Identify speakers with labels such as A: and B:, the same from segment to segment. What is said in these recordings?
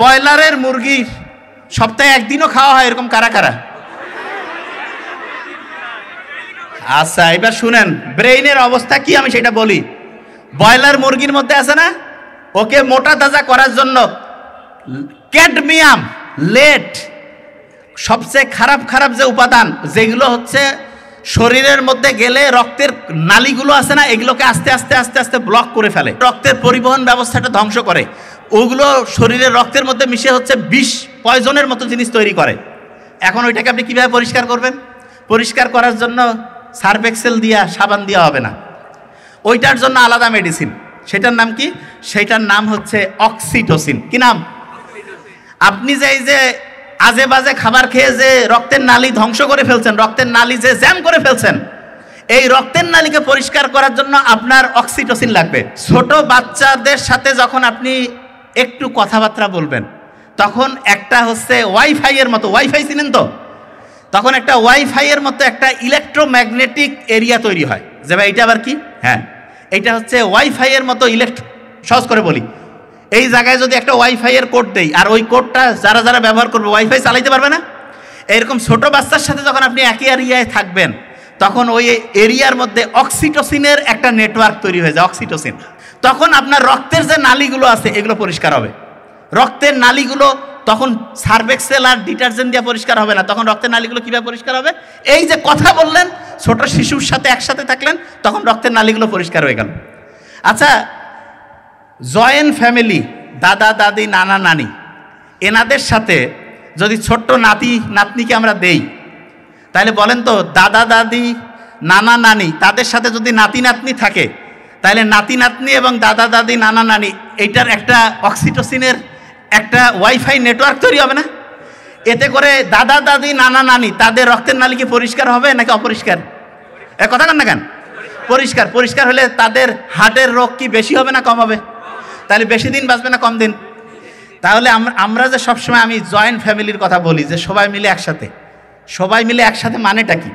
A: ব্রয়লারের মুরগি সপ্তাহে একদিনও খাওয়া হয় এরকম কারা কারা? আচ্ছা এবার শুনেন ব্রেইনের অবস্থা কি আমি সেটা বলি। ব্রয়লার মুরগির মধ্যে আছে না, ওকে মোটা তাজা করার জন্য ক্যাডমিয়াম, লেড, সবচেয়ে খারাপ খারাপ যে উপাদান যেগুলো হচ্ছে শরীরের মধ্যে গেলে রক্তের নালীগুলো আছে না, এগুলোকে আস্তে আস্তে আস্তে আস্তে ব্লক করে ফেলে, রক্তের পরিবহন ব্যবস্থাটা ধ্বংস করে, ওগুলো শরীরের রক্তের মধ্যে মিশে হচ্ছে বিষ, পয়জনের মতো জিনিস তৈরি করে। এখন ওইটাকে আপনি কীভাবে পরিষ্কার করবেন? পরিষ্কার করার জন্য সার্ফ এক্সেল দিয়া, সাবান দেওয়া হবে না, ওইটার জন্য আলাদা মেডিসিন। সেটার নাম কি? সেটার নাম হচ্ছে অক্সিটোসিন। কি নাম? আপনি যে এই যে আজে বাজে খাবার খেয়ে যে রক্তের নালী ধ্বংস করে ফেলছেন, রক্তের নালী যে জ্যাম করে ফেলছেন, এই রক্তের নালীকে পরিষ্কার করার জন্য আপনার অক্সিটোসিন লাগবে। ছোট বাচ্চাদের সাথে যখন আপনি একটু কথাবার্তা বলবেন, তখন একটা হচ্ছে ওয়াইফাই এর মতো, ওয়াইফাই চিনেন তো, তখন একটা ওয়াইফাই এর মতো একটা ইলেকট্রোম্যাগনেটিক এরিয়া তৈরি হয়। যে ভাই এটা আবার কি? হ্যাঁ, এটা হচ্ছে ওয়াইফাই এর মতো সহজ করে বলি, এই জায়গায় যদি একটা ওয়াইফাই এর কোড দেই আর ওই কোডটা যারা যারা ব্যবহার করবে ওয়াইফাই চালাইতে পারবে না। এরকম ছোট বাচ্চার সাথে যখন আপনি একই এরিয়ায় থাকবেন, তখন ওই এরিয়ার মধ্যে অক্সিটোসিনের একটা নেটওয়ার্ক তৈরি হয়ে যায়, অক্সিটোসিন। তখন আপনার রক্তের যে নালীগুলো আছে এগুলো পরিষ্কার হবে। রক্তের নালীগুলো তখন সার্ফ এক্সেল আর ডিটারজেন্ট দিয়ে পরিষ্কার হবে না, তখন রক্তের নালীগুলো কীভাবে পরিষ্কার হবে? এই যে কথা বললেন, ছোট শিশুর সাথে একসাথে থাকলেন, তখন রক্তের নালীগুলো পরিষ্কার হয়ে গেল। আচ্ছা, জয়েন্ট ফ্যামিলি, দাদা দাদি, নানা নানি, এনাদের সাথে যদি ছোট্ট নাতি নাতনিকে আমরা দেই, তাহলে বলেন তো, দাদা দাদি, নানা নানি, তাদের সাথে যদি নাতি নাতনি থাকে, তাহলে নাতি নাতনি এবং দাদা দাদি, নানা নানি, এইটার একটা অক্সিটোসিনের একটা ওয়াইফাই নেটওয়ার্ক তৈরি হবে না? এতে করে দাদা দাদি, নানা নানি, তাদের রক্তের নালী কি পরিষ্কার হবে নাকি অপরিষ্কার? কথা কন না কেন? পরিষ্কার। পরিষ্কার হলে তাদের হার্টের রোগ কি বেশি হবে না কম হবে? তাহলে বেশি দিন বাঁচবে না কম দিন? তাহলে আমরা যে সবসময় আমি জয়েন্ট ফ্যামিলির কথা বলি, যে সবাই মিলে একসাথে, সবাই মিলে একসাথে মানেটা কি?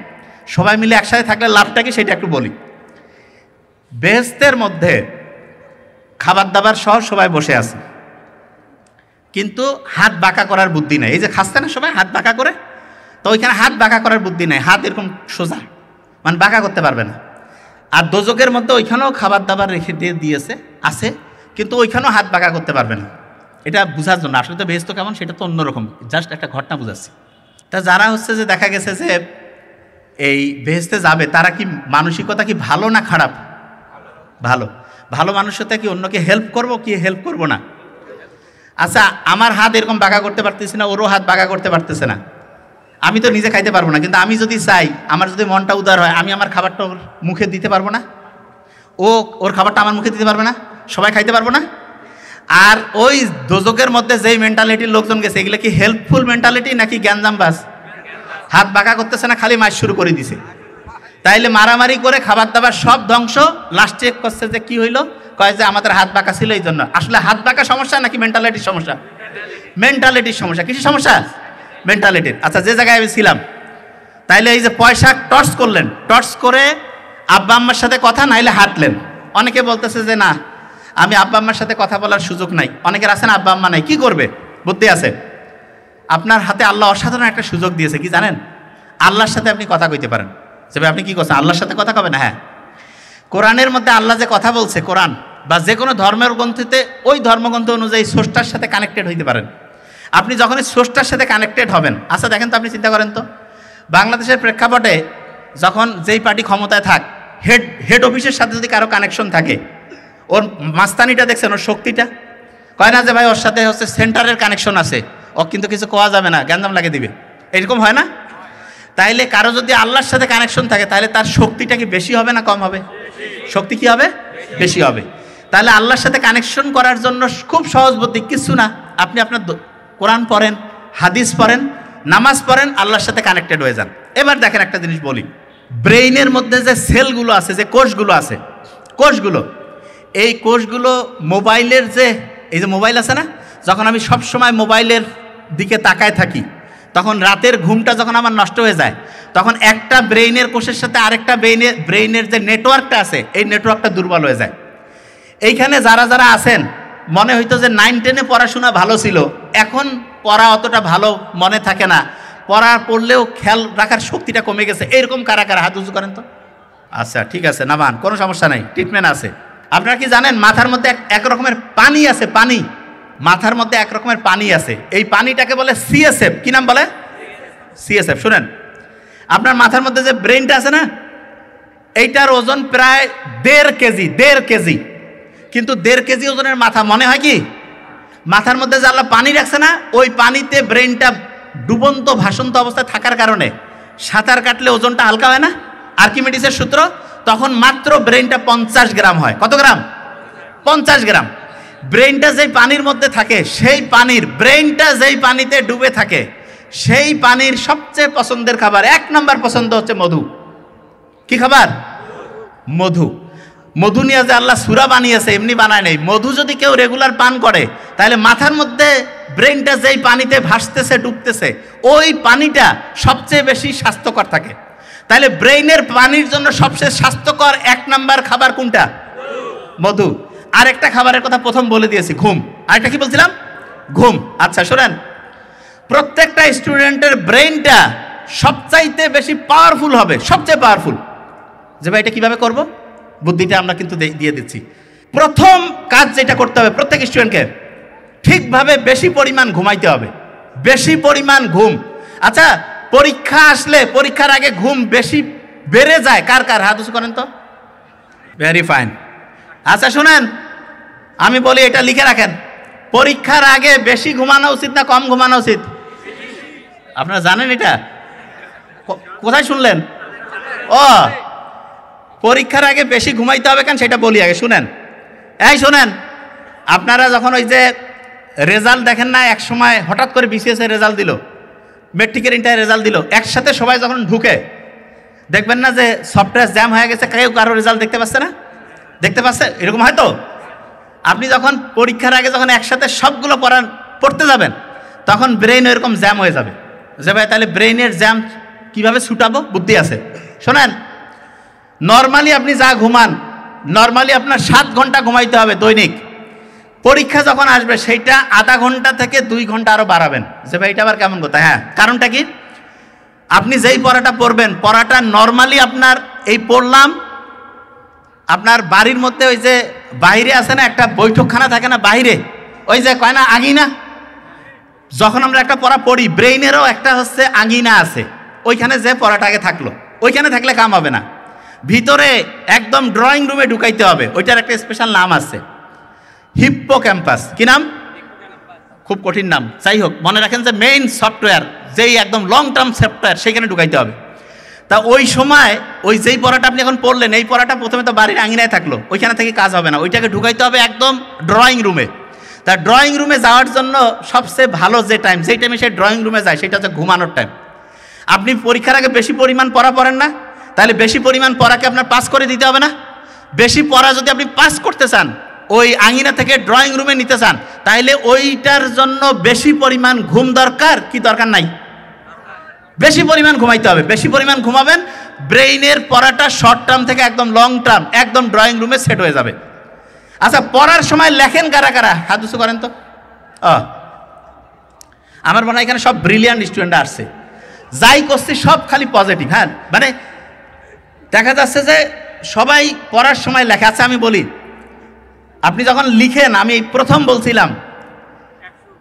A: সবাই মিলে একসাথে থাকলে লাভটা কি সেটা একটু বলি। বেহেশতের মধ্যে খাবার দাবার সহ সবাই বসে আছে, কিন্তু হাত বাঁকা করার বুদ্ধি নেই। এই যে খাচ্ছে না সবাই হাত বাঁকা করে, তো ওইখানে হাত বাঁকা করার বুদ্ধি নেই, হাত এরকম সোজা, মানে বাঁকা করতে পারবে না। আর দোজকের মধ্যে ওইখানেও খাবার দাবার রেখে দিয়েছে, আছে, কিন্তু ওইখানেও হাত বাঁকা করতে পারবে না। এটা বোঝার জন্য, আসলে তো বেহেশত কেমন সেটা তো অন্যরকম, জাস্ট একটা ঘটনা বুঝাচ্ছি। তা যারা হচ্ছে যে দেখা গেছে যে এই বেহেশতে যাবে, তারা কি মানসিকতা কি ভালো না খারাপ? ভালো। ভালো মানুষতা কি অন্যকে হেল্প করব কি হেল্প করব না? আচ্ছা, আমার হাত এরকম বাঁকা করতে পারতেছি না, ওরও হাত বাঁকা করতে পারতেছে না, আমি তো নিজে খাইতে পারবো না, কিন্তু আমি যদি চাই, আমার যদি মনটা উদার হয়, আমি আমার খাবারটা ওর মুখে দিতে পারবো না? ওর খাবারটা আমার মুখে দিতে পারবে না? সবাই খাইতে পারবো না? আর ওই দোজকের মধ্যে যেই মেন্টালিটির লোকজন গেছে, এগুলো কি হেল্পফুল মেন্টালিটি নাকি গ্যাঞ্জামবাজ? হাত বাঁকা করতেছে না, খালি মাছ শুরু করে দিছে, তাইলে মারামারি করে খাবার দাবার সব ধ্বংস। লাস্টে করছে যে কি হইলো, কয় যে আমাদের হাত বাঁকা ছিল এই জন্য। আসলে হাত বাঁকা সমস্যা নাকি মেন্টালিটির সমস্যা? মেন্টালিটির সমস্যা। কিসের সমস্যা? মেন্টালিটির। আচ্ছা, যে জায়গায় আমি ছিলাম, তাইলে এই যে পয়সা টর্চ করলেন, টর্চ করে আব্বা আম্মার সাথে কথা নাইলে হাঁটলেন। অনেকে বলতেছে যে না, আমি আব্বা আম্মার সাথে কথা বলার সুযোগ নাই। অনেকের আছে না আব্বা আম্মা নাই, কি করবে? বুদ্ধি আছে। আপনার হাতে আল্লাহ অসাধারণ একটা সুযোগ দিয়েছে, কি জানেন? আল্লাহর সাথে আপনি কথা কইতে পারেন। তবে আপনি কি করছেন? আল্লাহর সাথে কথা কবেন? হ্যাঁ, কোরআনের মধ্যে আল্লাহ যে কথা বলছে, কোরআন বা যে কোনো ধর্মের গ্রন্থতে ওই ধর্মগ্রন্থ অনুযায়ী স্রষ্টার সাথে কানেক্টেড হইতে পারেন। আপনি যখনই স্রষ্টার সাথে কানেক্টেড হবেন, আচ্ছা দেখেন তো, আপনি চিন্তা করেন তো, বাংলাদেশের প্রেক্ষাপটে যখন যেই পার্টি ক্ষমতায় থাক, হেড অফিসের সাথে যদি কারো কানেকশন থাকে, ওর মাস্তানিটা দেখছেন, ওর শক্তিটা, কয় না যে ভাই ওর সাথে হচ্ছে সেন্টারের কানেকশন আছে, ও কিন্তু কিছু কোয়া যাবে না, গ্যাঞ্জাম লাগিয়ে দিবে, এরকম হয় না? তাইলে কারো যদি আল্লাহর সাথে কানেকশন থাকে, তাহলে তার শক্তিটা কি বেশি হবে না কম হবে? শক্তি কি হবে? বেশি হবে। তাহলে আল্লাহর সাথে কানেকশন করার জন্য খুব সহজ বুদ্ধি, কিছু না, আপনি আপনার কোরআন পড়েন, হাদিস পড়েন, নামাজ পড়েন, আল্লাহর সাথে কানেক্টেড হয়ে যান। এবার দেখেন একটা জিনিস বলি, ব্রেইনের মধ্যে যে সেলগুলো আছে, যে কোষগুলো আছে, কোষগুলো, এই কোষগুলো মোবাইলের যে, এই যে মোবাইল আছে না, যখন আমি সব সময় মোবাইলের দিকে তাকায় থাকি, তখন রাতের ঘুমটা যখন আমার নষ্ট হয়ে যায়, তখন একটা ব্রেইনের কোষের সাথে আরেকটা ব্রেইনের যে নেটওয়ার্কটা আছে, এই নেটওয়ার্কটা দুর্বল হয়ে যায়। এইখানে যারা যারা আছেন, মনে হইতো যে 9-10-এ পড়াশোনা ভালো ছিল, এখন পড়া অতটা ভালো মনে থাকে না, পড়লেও খেয়াল রাখার শক্তিটা কমে গেছে, এরকম কারা কারা হাত উঁচু করেন তো? আচ্ছা ঠিক আছে, নামান, কোনো সমস্যা নেই, ট্রিটমেন্ট আছে। আপনারা কি জানেন মাথার মধ্যে এক রকমের পানি আছে, পানি, মাথার মধ্যে এক রকমের পানি আছে, এই পানিটাকে বলে সিএসএফ। কি নাম বলে? সিএসএফ। শুনেন, আপনার মাথার মধ্যে যে ব্রেনটা আছে না, এইটার ওজন প্রায় 1.5 কেজি, 1.5 কেজি। কিন্তু 1.5 কেজি ওজনের মাথা মনে হয় কি? মাথার মধ্যে যে আল্লাহ পানি রাখছে না, ওই পানিতে ব্রেনটা ডুবন্ত ভাসন্ত অবস্থায় থাকার কারণে সাঁতার কাটলে ওজনটা হালকা হয় না, আর্কিমিডিসের সূত্র, তখন মাত্র ব্রেনটা 50 গ্রাম হয়। কত গ্রাম? 50 গ্রাম। ব্রেনটা যেই পানির মধ্যে থাকে, সেই পানির, ব্রেনটা যেই পানিতে ডুবে থাকে, সেই পানির সবচেয়ে পছন্দের খাবার, 1 নম্বর পছন্দ হচ্ছে মধু। কি খাবার? মধু। মধু নিয়ে যে আল্লাহ সূরা বানিয়েছে, এমনি বানায় নেই। মধু যদি কেউ রেগুলার পান করে, তাহলে মাথার মধ্যে ব্রেনটা যেই পানিতে ভাসতেছে, ডুবতেছে, ওই পানিটা সবচেয়ে বেশি স্বাস্থ্যকর থাকে। তাহলে ব্রেইনের পানির জন্য সবচেয়ে স্বাস্থ্যকর 1 নম্বর খাবার কোনটা? মধু। আর একটা খাবারের কথা প্রথম বলে দিয়েছি, ঘুম। আরেকটা কি বলছিলাম? ঘুম। আচ্ছা শোনেন, প্রত্যেকটা স্টুডেন্টের ব্রেইনটা সবচাইতে বেশি পাওয়ারফুল হবে, সবচেয়ে পাওয়ারফুল। যে ভাই এটা কিভাবে করব, বুদ্ধিটা আমরা কিন্তু দিয়ে দিচ্ছি। প্রথম কাজ যেটা করতে হবে প্রত্যেক স্টুডেন্টকে, ঠিকভাবে বেশি পরিমাণ ঘুমাইতে হবে, বেশি পরিমাণ ঘুম। আচ্ছা, পরীক্ষা আসলে পরীক্ষার আগে ঘুম বেশি বেড়ে যায়, কার কার হাত উঁচু করেন তো? Very fine. আচ্ছা শুনেন, আমি বলি এটা লিখে রাখেন, পরীক্ষার আগে বেশি ঘুমানো উচিত না কম ঘুমানো উচিত? আপনারা জানেন এটা? কোথায় শুনলেন? ও, পরীক্ষার আগে বেশি ঘুমাইতে হবে কেন সেটা বলি আগে, শুনেন। এই শুনেন, আপনারা যখন ওই যে রেজাল্ট দেখেন না, এক সময় হঠাৎ করে বিসিএস এর রেজাল্ট দিল, মেট্রিকের ইন্টার রেজাল্ট দিল, একসাথে সবাই যখন ঢুকে দেখবেন না যে সফটওয়্যার জ্যাম হয়ে গেছে, কেউ কারো রেজাল্ট দেখতে পাচ্ছে না? দেখতে পাচ্ছে? এরকম হয়তো আপনি যখন পরীক্ষার আগে যখন একসাথে সবগুলো পড়তে যাবেন, তখন ব্রেইন এরকম জ্যাম হয়ে যাবে। যে ভাই তাহলে ব্রেইনের জ্যাম কিভাবে ছুটাবো? বুদ্ধি আছে। শোনেন, নর্মালি আপনি যা ঘুমান, নর্মালি আপনার 7 ঘন্টা ঘুমাইতে হবে দৈনিক। পরীক্ষা যখন আসবে সেইটা আধা ঘন্টা থেকে 2 ঘন্টা আরো বাড়াবেন। যে ভাই এটা আবার কেমন কথা? হ্যাঁ, কারণটা কি? আপনি যেই পড়াটা পড়বেন, পড়াটা নর্মালি আপনার এই পড়লাম, আপনার বাড়ির মধ্যে ওই যে বাইরে আছে না একটা বৈঠকখানা থাকে না বাইরে, ওই যে কয় না আঙিনা, যখন আমরা একটা পড়া পড়ি ব্রেইনেরও একটা হচ্ছে আঙিনা আছে, ওইখানে যে পড়াটা আগে থাকলো, ওইখানে থাকলে কাম হবে না। ভিতরে একদম ড্রয়িং রুমে ঢুকাইতে হবে, ওইটার একটা স্পেশাল নাম আছে, হিপ্পোক্যাম্পাস। কি নাম? খুব কঠিন নাম, যাই হোক মনে রাখেন যে মেইন সফটওয়্যার, যেই একদম লং টার্ম সফটওয়্যার, সেইখানে ঢুকাইতে হবে। তা ওই সময় ওই যেই পড়াটা আপনি এখন পড়লেন, এই পড়াটা প্রথমে তো বাড়ির আঙিনায় থাকলো, ওইখানে থেকে কাজ হবে না, ওইটাকে ঢুকাইতে হবে একদম ড্রয়িং রুমে। তা ড্রয়িং রুমে যাওয়ার জন্য সবচেয়ে ভালো যে টাইম, যেই টাইমে সে ড্রয়িং রুমে যায়, সেটা হচ্ছে ঘুমানোর টাইম। আপনি পরীক্ষার আগে বেশি পরিমাণ পড়া পড়েন না, তাহলে বেশি পরিমাণ পড়াকে আপনার পাস করে দিতে হবে না? বেশি পড়া যদি আপনি পাস করতে চান, ওই আঙিনা থেকে ড্রয়িং রুমে নিতে চান, তাহলে ওইটার জন্য বেশি পরিমাণ ঘুম দরকার কি দরকার নাই? বেশি পরিমাণ ঘুমাইতে হবে। বেশি পরিমাণ ঘুমাবেন, ব্রেইনের পড়াটা শর্ট টার্ম থেকে একদম লং টার্ম একদম ড্রয়িং রুমে সেট হয়ে যাবে। আচ্ছা, পড়ার সময় লেখেন কারা কারা? হাত উঁচু করেন তো। আমার মনে হয় এখানে সব ব্রিলিয়ান্ট স্টুডেন্ট আসছে, যাই করছি সব খালি পজিটিভ। হ্যাঁ, মানে দেখা যাচ্ছে যে সবাই পড়ার সময় লেখে। আচ্ছা আমি বলি, আপনি যখন লিখেন, আমি প্রথম বলছিলাম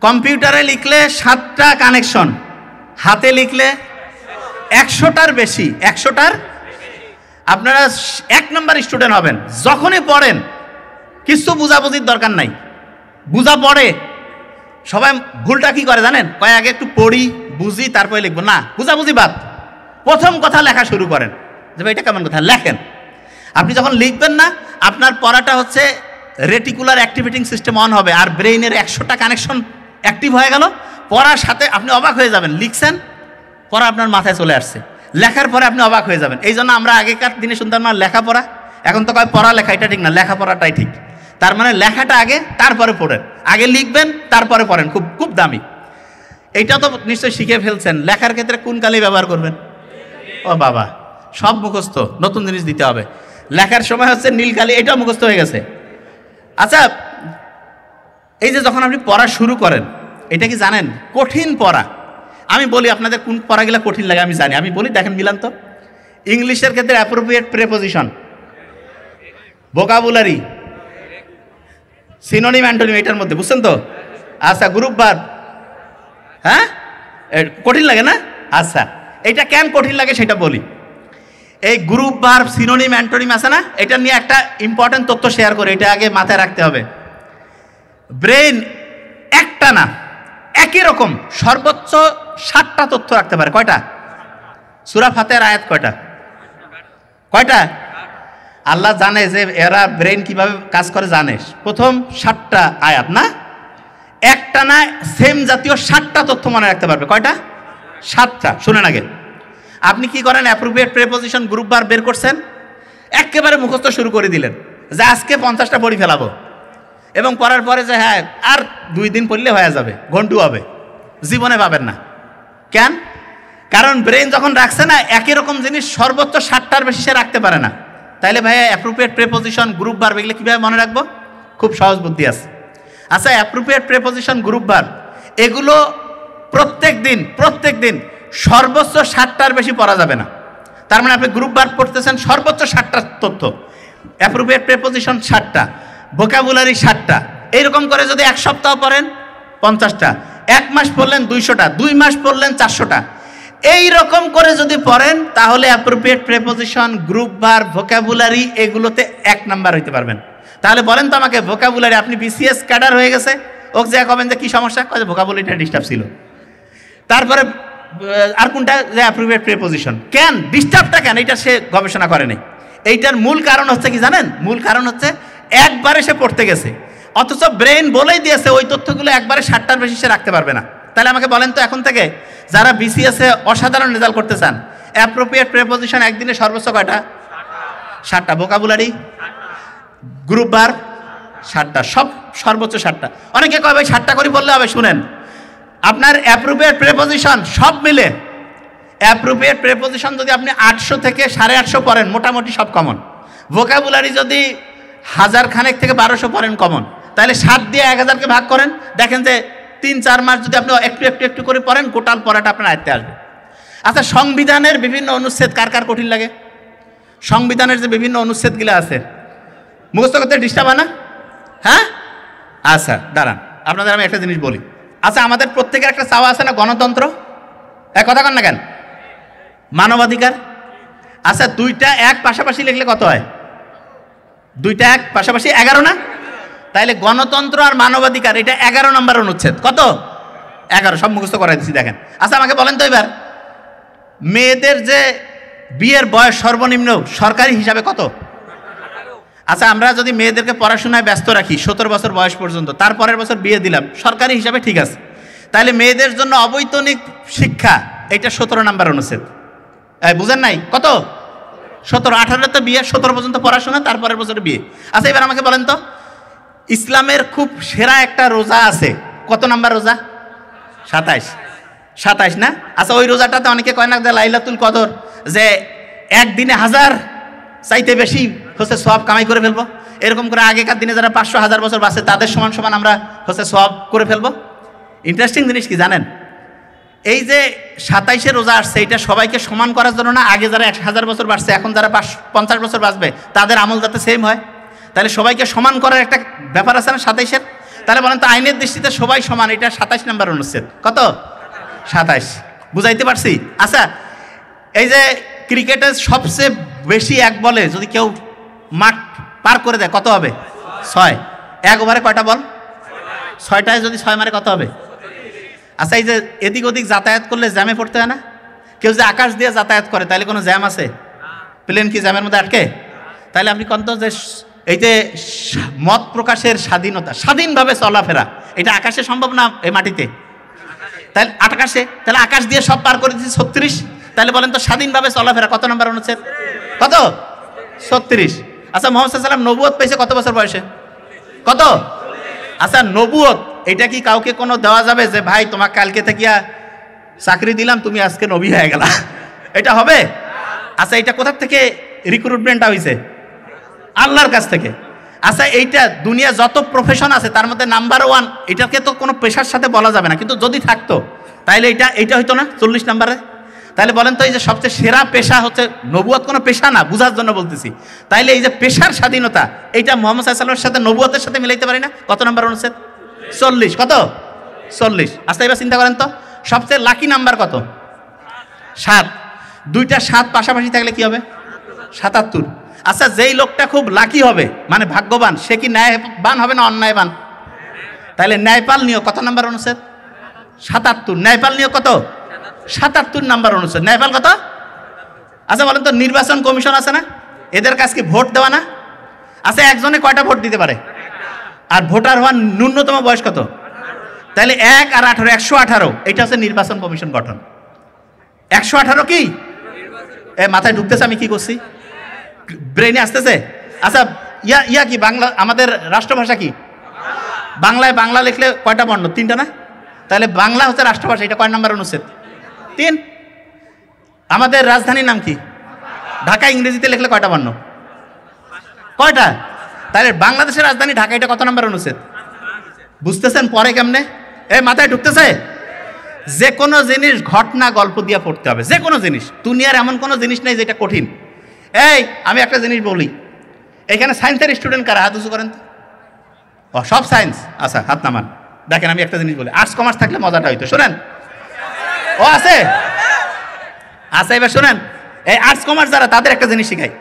A: কম্পিউটারে লিখলে 7টা কানেকশন, হাতে লিখলে 100টার বেশি, 100টার। আপনারা 1 নম্বর স্টুডেন্ট হবেন যখনই পড়েন, কিছু বুঝাবুঝির দরকার নাই, বুঝা পড়ে। সবাই ভুলটা কি করে জানেন? কয় আগে একটু পড়ি বুঝি তারপরে লিখবো। না, বুঝাবুঝি বাদ, প্রথম কথা লেখা শুরু করেন। যে ভাই এটা কেমন কথা? লেখেন। আপনি যখন লিখবেন না, আপনার পড়াটা হচ্ছে রেটিকুলার অ্যাক্টিভেটিং সিস্টেম অন হবে, আর ব্রেইনের 100টা কানেকশন অ্যাক্টিভ হয়ে গেল। পড়ার সাথে আপনি অবাক হয়ে যাবেন, লিখছেন পড়া আপনার মাথায় চলে আসছে, লেখার পরে আপনি অবাক হয়ে যাবেন। এই জন্য আমরা আগেকার দিনে শুনতাম না লেখাপড়া, এখন তো কয় পড়ালেখা, এটা ঠিক না, লেখাপড়াটাই ঠিক। তার মানে লেখাটা আগে, তারপরে পড়েন। আগে লিখবেন তারপরে পড়েন, খুব খুব দামি। এইটা তো নিশ্চয়ই শিখে ফেলছেন। লেখার ক্ষেত্রে কোন কালি ব্যবহার করবেন? ও বাবা, সব মুখস্থ, নতুন জিনিস দিতে হবে। লেখার সময় হচ্ছে নীল কালি, এটাও মুখস্থ হয়ে গেছে। আচ্ছা, এই যে যখন আপনি পড়া শুরু করেন, এটা কি জানেন কঠিন পড়া। আমি বলি আপনাদের কোন পড়াগুলো কঠিন লাগে আমি জানি, আমি বলি দেখেন মিলান তো। ইংলিশের ক্ষেত্রে appropriate preposition, vocabulary, synonym antonym, এটার মধ্যে বুঝছেন তো? আচ্ছা গ্রুপ ভার্ব, হ্যাঁ কঠিন লাগে না? আচ্ছা এটা কেন কঠিন লাগে সেটা বলি। এই গ্রুপ ভার্ব, সিনোনিম অ্যান্টোনিম আছে না, এটা নিয়ে একটা ইম্পর্টেন্ট তথ্য শেয়ার করে, এটা আগে মাথায় রাখতে হবে। ব্রেন একটা না একই রকম সর্বোচ্চ 7টা তথ্য রাখতে পারে। কয়টা? সূরা ফাতিহার আয়াত কয়টা? কয়টা? আল্লাহ জানে যে এরা ব্রেন কিভাবে কাজ করে জানে। প্রথম 7টা আয়াত না, একটা না সেম জাতীয় 7টা তথ্য মনে রাখতে পারবে। কয়টা? 7টা। শুনেন আগে, আপনি কি করেন? অ্যাপ্রোপ্রিয়েট প্রেপোজিশন গ্রুপ ভার্ব বের করছেন, একেবারে মুখস্থ শুরু করে দিলেন যে আজকে 50টা পড়ি ফেলাবো, এবং পড়ার পরে যে হ্যাঁ আর 2 দিন পড়লে হয়ে যাবে, ঘন্টু হবে, জীবনে পাবেন না। কেন? কারণ ব্রেন যখন রাখছে না একই রকম জিনিস সর্বোচ্চ 7টার বেশি সে রাখতে পারে না। তাইলে ভাইয়া অ্যাপ্রোপ্রিয়েট প্রেপোজিশন গ্রুপ ভার্ব এগুলো কীভাবে মনে রাখবো? খুব সহজ বুদ্ধি আছে। আচ্ছা অ্যাপ্রোপ্রিয়েট প্রেপোজিশন গ্রুপ ভার্ব এগুলো প্রত্যেক দিন সর্বোচ্চ 7টার বেশি পড়া যাবে না। তার মানে আপনি গ্রুপ ভার্ব পড়তেছেন, সর্বোচ্চ 7টা তথ্য, অ্যাপ্রোপ্রিয়েট প্রেপোজিশন 7টা, ভোকাবুলারি 7টা, এইরকম করে যদি 1 সপ্তাহ পড়েন 50টা, 1 মাস পড়লেন 200টা, 2 মাস পড়লেন 400টা, এই রকম করে যদি পড়েন তাহলে appropriate preposition group verb vocabulary এগুলোতে 1 নাম্বার হইতে পারবেন। তাহলে বলেন তো আমাকে, ভোকাবুলারি আপনি বিসিএস ক্যাডার হয়ে গেছে, ওকে যা কবেন যে কি সমস্যা, কয়ে ভোকাবুলারিটা ডিস্টার্ব ছিল। তারপরে আর কোনটা? যে অ্যাপ্রোপ্রিয়েট প্রেপোজিশন। কেন ডিস্টার্বটা কেন, এটা সে গবেষণা করেনি। এইটার মূল কারণ হচ্ছে কি জানেন? মূল কারণ হচ্ছে একবারে সে পড়তে গেছে, অথচ ব্রেন বলেই দিয়েছে ওই তথ্যগুলো একবারে 7টার বেশি সে রাখতে পারবে না। তাহলে আমাকে বলেন তো, এখন থেকে যারা বিসিএসে অসাধারণ রেজাল্ট করতে চান, অ্যাপ্রোপ্রিয়েট প্রেপোজিশন একদিনে সর্বোচ্চ কয়টা? 7টা। ভোকাবুলারি গ্রুপ ভার্ব 7টা, সব সর্বোচ্চ 7টা। অনেকে কয় ভাই 7টা করে বললে হবে। শুনেন, আপনার অ্যাপ্রোপ্রিয়েট প্রেপোজিশন সব মিলে, অ্যাপ্রোপ্রিয়েট প্রেপোজিশন যদি আপনি 800 থেকে 850 পড়েন মোটামুটি সব কমন, ভোকাবুলারি যদি 1000 খানেক থেকে 1200 পড়েন কমন, তাহলে 7 দিয়ে 1000কে ভাগ করেন, দেখেন যে 3-4 মাস যদি আপনি একটু করে পড়েন গোটাল পড়াটা আপনার আয়ত্তে আসবে। আচ্ছা সংবিধানের বিভিন্ন অনুচ্ছেদ কার কার কঠিন লাগে? সংবিধানের যে বিভিন্ন অনুচ্ছেদগুলো আছে মুখস্থ করতে ডিস্টার্ব হয় না? হ্যাঁ আচ্ছা দাঁড়ান, আপনাদের আমি একটা জিনিস বলি। আচ্ছা আমাদের প্রত্যেকের একটা চাওয়া আছে না, গণতন্ত্র, এক কথা কন না কেন, মানবাধিকার। আচ্ছা 2টা 1 পাশাপাশি লিখলে কত হয়? 2টা 1 পাশাপাশি 11 না? তাইলে গণতন্ত্র আর মানবাধিকার এটা 11 নম্বর অনুচ্ছেদ। কত? 11, সব মুখস্থ করাই দিচ্ছি দেখেন। আচ্ছা আমাকে বলেন তো এবার, মেয়েদের যে বিয়ের বয়স সর্বনিম্ন সরকারি হিসাবে কত? আচ্ছা আমরা যদি মেয়েদেরকে পড়াশোনায় ব্যস্ত রাখি 17 বছর বয়স পর্যন্ত, তারপরের বছর বিয়ে দিলাম, সরকারি হিসাবে ঠিক আছে, তাহলে মেয়েদের জন্য অবৈতনিক শিক্ষা এটা 17 নম্বর অনুচ্ছেদ। বুঝেন নাই? কত? 17। 18 তো বিয়ে, 17 পর্যন্ত পড়াশোনা, তারপরের বছর বিয়ে। আচ্ছা এবার আমাকে বলেন তো, ইসলামের খুব সেরা একটা রোজা আছে, কত নাম্বার রোজা? 27 না? আচ্ছা ওই রোজাটাতে অনেকে কয় না যে লাইলাতুল কদর, যে একদিনে 1000 চাইতে বেশি হচ্ছে সওয়াব কামাই করে ফেলবো, এরকম করে আগেকার দিনে যারা 500-1000 বছর বাঁচে তাদের সমান সমান আমরা হচ্ছে সওয়াব করে ফেলবো। ইন্টারেস্টিং জিনিস কি জানেন, এই যে 27 রোজা আসছে এটা সবাইকে সমান করার জন্য না, আগে যারা 1000 বছর বাঁচছে এখন যারা 50 বছর বাঁচবে তাদের আমল যাতে সেম হয়, তাহলে সবাইকে সমান করার একটা ব্যাপার আছে না 27-এর। তাহলে বলেন তো আইনের দৃষ্টিতে সবাই সমান, এটা 27 নম্বর অনুচ্ছেদ। কত? 27। বুঝাইতে পারছি? আচ্ছা এই যে ক্রিকেটের সবচেয়ে বেশি 1 বলে যদি কেউ মাঠ পার করে দেয় কত হবে? 6। 1 ওভারে কয়টা বল? 6টায় যদি 6 মারে কত হবে? আচ্ছা এই যে এদিক ওদিক যাতায়াত করলে জ্যামে পড়তে হয় না? কেউ যে আকাশ দিয়ে যাতায়াত করে তাহলে কোনো জ্যাম আছে? প্লেন কি জ্যামের মধ্যে আটকে? তাহলে আপনি কত যে এই যে মত প্রকাশের স্বাধীনতা, স্বাধীনভাবে চলাফেরা, এটা আকাশে সম্ভব না এই মাটিতে? তাহলে আকাশে, তাহলে আকাশ দিয়ে সব পার করে দিচ্ছি 36। তাহলে বলেন তো স্বাধীনভাবে চলাফেরা কত নম্বর অনুচ্ছেদ? কত? 36। আচ্ছা মোহাম্মদ সাল্লাল্লাহু আলাইহি ওয়াসাল্লাম নবুয়ত পেয়েছে কত বছর বয়সে? কত? আচ্ছা নবুয়ত এটা কি কাউকে কোনো দেওয়া যাবে যে ভাই তোমাকে কালকে থেকে চাকরি দিলাম তুমি আজকে নবী হয়ে গেলা, এটা হবে? আচ্ছা এটা কোথা থেকে রিক্রুটমেন্টটা হয়েছে? আল্লাহর কাছ থেকে। আচ্ছা, এইটা দুনিয়া যত প্রফেশন আছে তার মধ্যে নাম্বার 1, এটাকে তো কোনো পেশার সাথে বলা যাবে না, কিন্তু যদি থাকতো তাহলে এইটা হইতো না 40 নম্বরে। তাহলে বলেন তো, এই যে সবচেয়ে সেরা পেশা হচ্ছে, নবুয়ত কোনো পেশা না, বুঝার জন্য বলতেছি, তাইলে এই যে পেশার স্বাধীনতা, এইটা মুহাম্মদ সাল্লাল্লাহু আলাইহি ওয়াসাল্লামের সাথে নবুয়তের সাথে মিলাইতে পারি না? কত নাম্বার অনুচ্ছেদ? 40। কত? 40। আচ্ছা, এবার চিন্তা করেন তো, সবচেয়ে লাকি নাম্বার কত? 7। দুইটা 7 পাশাপাশি থাকলে কি হবে? 77। আচ্ছা, যেই লোকটা খুব লাকি হবে, মানে ভাগ্যবান, সে কি ন্যায়বান হবে না অন্যায়বান? তাহলে ন্যায়পাল নিয়োগ কত নাম্বার অনুচ্ছেদ? 77। ন্যায়পাল নিয়োগ কত? 77 নাম্বার অনুচ্ছেদ। ন্যায়পাল কত? আচ্ছা বলেন তো, নির্বাচন কমিশন আছে না, এদের কাছে কি ভোট দেওয়া না? আচ্ছা, একজনে কয়টা ভোট দিতে পারে? আর ভোটার হওয়ার ন্যূনতম বয়স কত? তাহলে 1 আর 18, 118। এটা হচ্ছে নির্বাচন কমিশন গঠন। 118 কি মাথায় ঢুকতেছে? আমি কি করছি? ব্রেনে আসতেছে? আচ্ছা, ইয়া কি বাংলা, আমাদের রাষ্ট্রভাষা কি? বাংলায় বাংলা লিখলে কয়টা বর্ণ? 3টা না? তাহলে বাংলা হচ্ছে রাষ্ট্রভাষা, এটা কয় নাম্বার অনুচ্ছেদ? 3। আমাদের রাজধানীর নাম কি? ঢাকা। ইংরেজিতে লিখলে কয়টা বর্ণ? কয়টা? তাহলে বাংলাদেশের রাজধানী ঢাকা, এটা কত নাম্বার অনুচ্ছেদ? বুঝতেছেন পরে কেমনে? মাথায় ঢুকতেছে? যে কোনো জিনিস ঘটনা গল্প দিয়ে পড়তে হবে, যে কোনো জিনিস। দুনিয়ার এমন কোনো জিনিস নেই যেটা কঠিন। আমি একটা জিনিস বলি, এখানে সায়েন্সের স্টুডেন্ট কারা? হাত উঁচু করেন তো। সব সায়েন্স? আচ্ছা, হাত নামান। দেখেন, আমি একটা জিনিস বলি, আর্টস কমার্স থাকলে মজাটা হইতো। শোনেন, আছে? আচ্ছা, এবার শোনেন, এই আর্টস কমার্স যারা, তাদের একটা জিনিস শিখাই।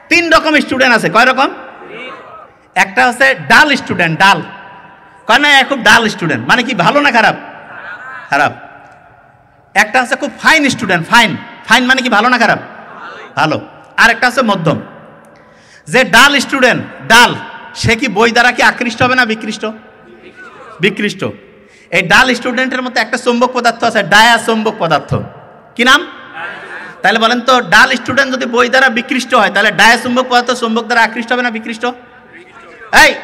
A: 3 রকম স্টুডেন্ট আছে। কয় রকম? একটা হচ্ছে ডাল স্টুডেন্ট। ডাল কয় না, খুব ডাল স্টুডেন্ট, মানে কি, ভালো না খারাপ? খারাপ। একটা হচ্ছে খুব ফাইন স্টুডেন্ট। ফাইন মানে কি, ভালো না খারাপ? ভালো। আর একটা হচ্ছে মধ্যম। যে ডাল স্টুডেন্ট, ডাল, সে কি বই দ্বারা কি আকৃষ্ট হবে না বিকৃষ্ট? বিকৃষ্ট। এই ডাল স্টুডেন্টের মধ্যে একটা চৌম্বক পদার্থ আছে, ডায়া চৌম্বক পদার্থ। কি নাম? তাহলে বলেন তো, ডাল স্টুডেন্ট যদি বই দ্বারা বিকৃষ্ট হয়, তাহলে ডায়া চৌম্বক পদার্থ চৌম্বক দ্বারা আকৃষ্ট হবে না বিকৃষ্ট?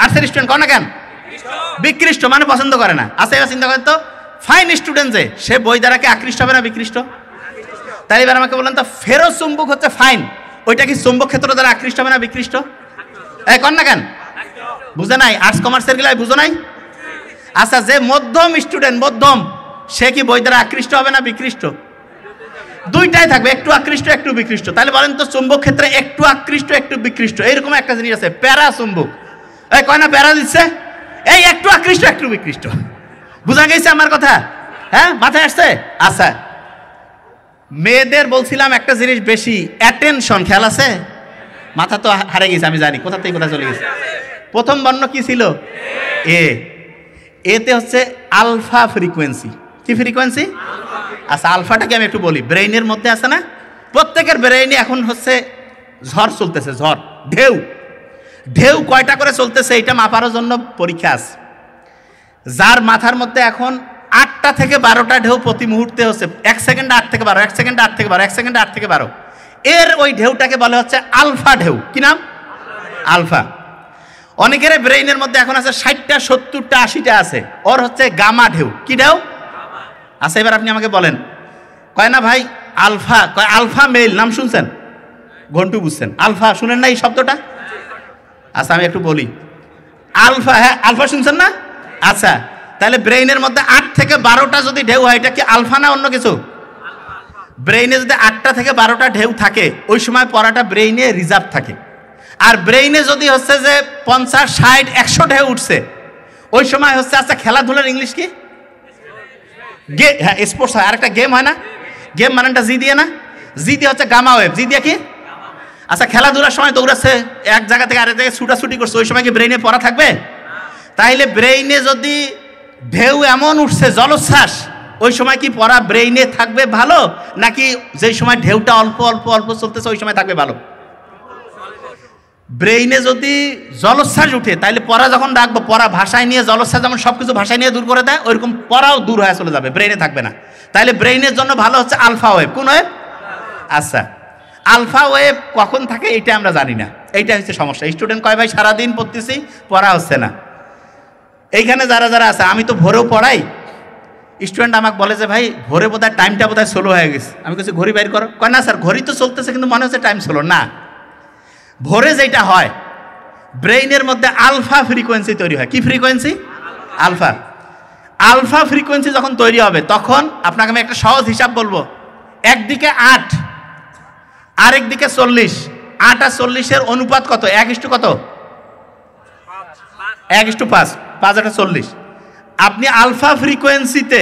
A: আর্টসের স্টুডেন্ট কর না কেন? বিকৃষ্ট, মানে পছন্দ করে না। আচ্ছা, এবার চিন্তা করেন তো, ফাইন স্টুডেন্ট যে, সে বই দ্বারা কি আকৃষ্ট হবে না বিকৃষ্ট? তাই এবার আমাকে বলেন তো, ফেরো চুম্বক হচ্ছে ফাইন, ওইটা কি চুম্বক ক্ষেত্র দ্বারা আকৃষ্ট হবে না বিকৃষ্ট? কর না কেন? বুঝে নাই? আর্টস কমার্সের গেলে বুঝো নাই? আচ্ছা, যে মধ্যম স্টুডেন্ট, মধ্যম, সে কি বই দ্বারা আকৃষ্ট হবে না বিকৃষ্ট? দুইটাই থাকবে, একটু আকৃষ্ট একটু বিকৃষ্ট। তাহলে বলেন তো, চুম্বক ক্ষেত্রে একটু আকৃষ্ট একটু বিকৃষ্ট, এইরকম একটা জিনিস আছে, প্যারা চুম্বক। কয় না, প্যারা দিচ্ছে, একটু আকৃষ্ট একটু বিকৃষ্ট। বুঝা গেছে আমার কথা? মাথায় আসছে? আচ্ছা, মেয়েদের বলছিলাম একটা জিনিস বেশি, অ্যাটেনশন। খেয়াল আছে? মাথা তো হারে গেছে, আমি জানি কোথা থেকে কোথা চলে গেছে। প্রথম বর্ণ কি ছিল? এতে হচ্ছে আলফা ফ্রিকোয়েন্সি। কি ফ্রিকোয়েন্সি? আচ্ছা, আলফাটাকে আমি একটু বলি। ব্রেইনের মধ্যে আছে না, প্রত্যেকের ব্রেইনে এখন হচ্ছে ঝড় চলতেছে, ঝড়, ঢেউ। ঢেউ কয়টা করে চলতেছে এটা মাপার জন্য পরীক্ষা আছে। যার মাথার মধ্যে এখন 8টা থেকে 12টা ঢেউ প্রতি মুহূর্তে হচ্ছে, 1 সেকেন্ডে 8 থেকে 12, 1 সেকেন্ডে 8 থেকে 12, 1 সেকেন্ডে 8 থেকে 12, এর ওই ঢেউটাকে বলে হচ্ছে আলফা ঢেউ। কি নাম? আলফা। অনেকের ব্রেইনের মধ্যে এখন আছে 60টা 70টা 80টা আছে, ওর হচ্ছে গামা ঢেউ। কি ঢেউ? আচ্ছা, এবার আপনি আমাকে বলেন, কয় না ভাই আলফা, কয় আলফা মেল, নাম শুনছেন? ঘন্টু বুঝছেন? আলফা শুনেন না এই শব্দটা? আচ্ছা, আমি একটু বলি, আলফা, আলফা শুনছেন না? আচ্ছা, তাহলে ব্রেইনের মধ্যে 8 থেকে 12টা যদি ঢেউ হয়, এটা কি আলফা না অন্য কিছু? ব্রেইনে যদি 8টা থেকে 12টা ঢেউ থাকে, ওই সময় পড়াটা ব্রেইনে রিজার্ভ থাকে। আর ব্রেইনে যদি হচ্ছে যে 50, 60, 100 ঢেউ উঠছে, ওই সময় হচ্ছে, আচ্ছা খেলাধুলার ইংলিশ কি? স্পোর্টস হয়। আরেকটা গেম হয় না? গেম মানেটা জি দিয়ে না? জি দিয়ে হচ্ছে গামা ওয়েভ। জি দিয়ে কি? আচ্ছা, খেলাধুলার সময় দৌড়াচ্ছে, এক জায়গা থেকে আরেক জায়গায় ছুটাছুটি করছে, ওই সময় কি ব্রেইনে পড়া থাকবে? তাইলে ব্রেইনে যদি ঢেউ এমন উঠছে, জলোচ্ছ্বাস, ওই সময় কি পড়া ব্রেইনে থাকবে ভালো, নাকি যেই সময় ঢেউটা অল্প অল্প অল্প চলতেছে ওই সময় থাকবে ভালো? ব্রেইনে যদি জলোচ্ছ্বাস উঠে, তাইলে পড়া যখন রাখবো, পড়া ভাষায় নিয়ে, জলোচ্ছ্বাস যেমন সবকিছু ভাষায় নিয়ে দূর করে দেয়, ওইরকম পড়াও দূর হয়ে চলে যাবে, ব্রেইনে থাকবে না। তাইলে ব্রেইনের জন্য ভালো হচ্ছে আলফা ওয়েভ। কোন ওয়েভ? আচ্ছা, আলফা ওয়েভ কখন থাকে এটা আমরা জানি না, এইটা হচ্ছে সমস্যা। স্টুডেন্ট কয় ভাই সারাদিন পড়তেছি, পড়া হচ্ছে না। এইখানে যারা যারা আছে, আমি তো ভোরেও পড়াই, স্টুডেন্ট আমাকে বলে যে ভাই ভোরে বোধহয় টাইমটা বোধহয় স্লো হয়ে গেছে। আমি বলছি ঘড়ি বাইর করো। কয় না স্যার, ঘড়ি তো চলতেছে কিন্তু মনে হচ্ছে টাইম স্লো না। ভোরে যেটা হয়, ব্রেইনের মধ্যে আলফা ফ্রিকোয়েন্সি তৈরি হয়। কি ফ্রিকোয়েন্সি? আলফা। আলফা ফ্রিকোয়েন্সি যখন তৈরি হবে তখন আপনাকে আমি একটা সহজ হিসাব বলবো। একদিকে 8, আরেক দিকে 40। 8 আর 40-এর অনুপাত কত? 1 কত? 1:5। 5 আর 40। আপনি আলফা ফ্রিকোয়েন্সিতে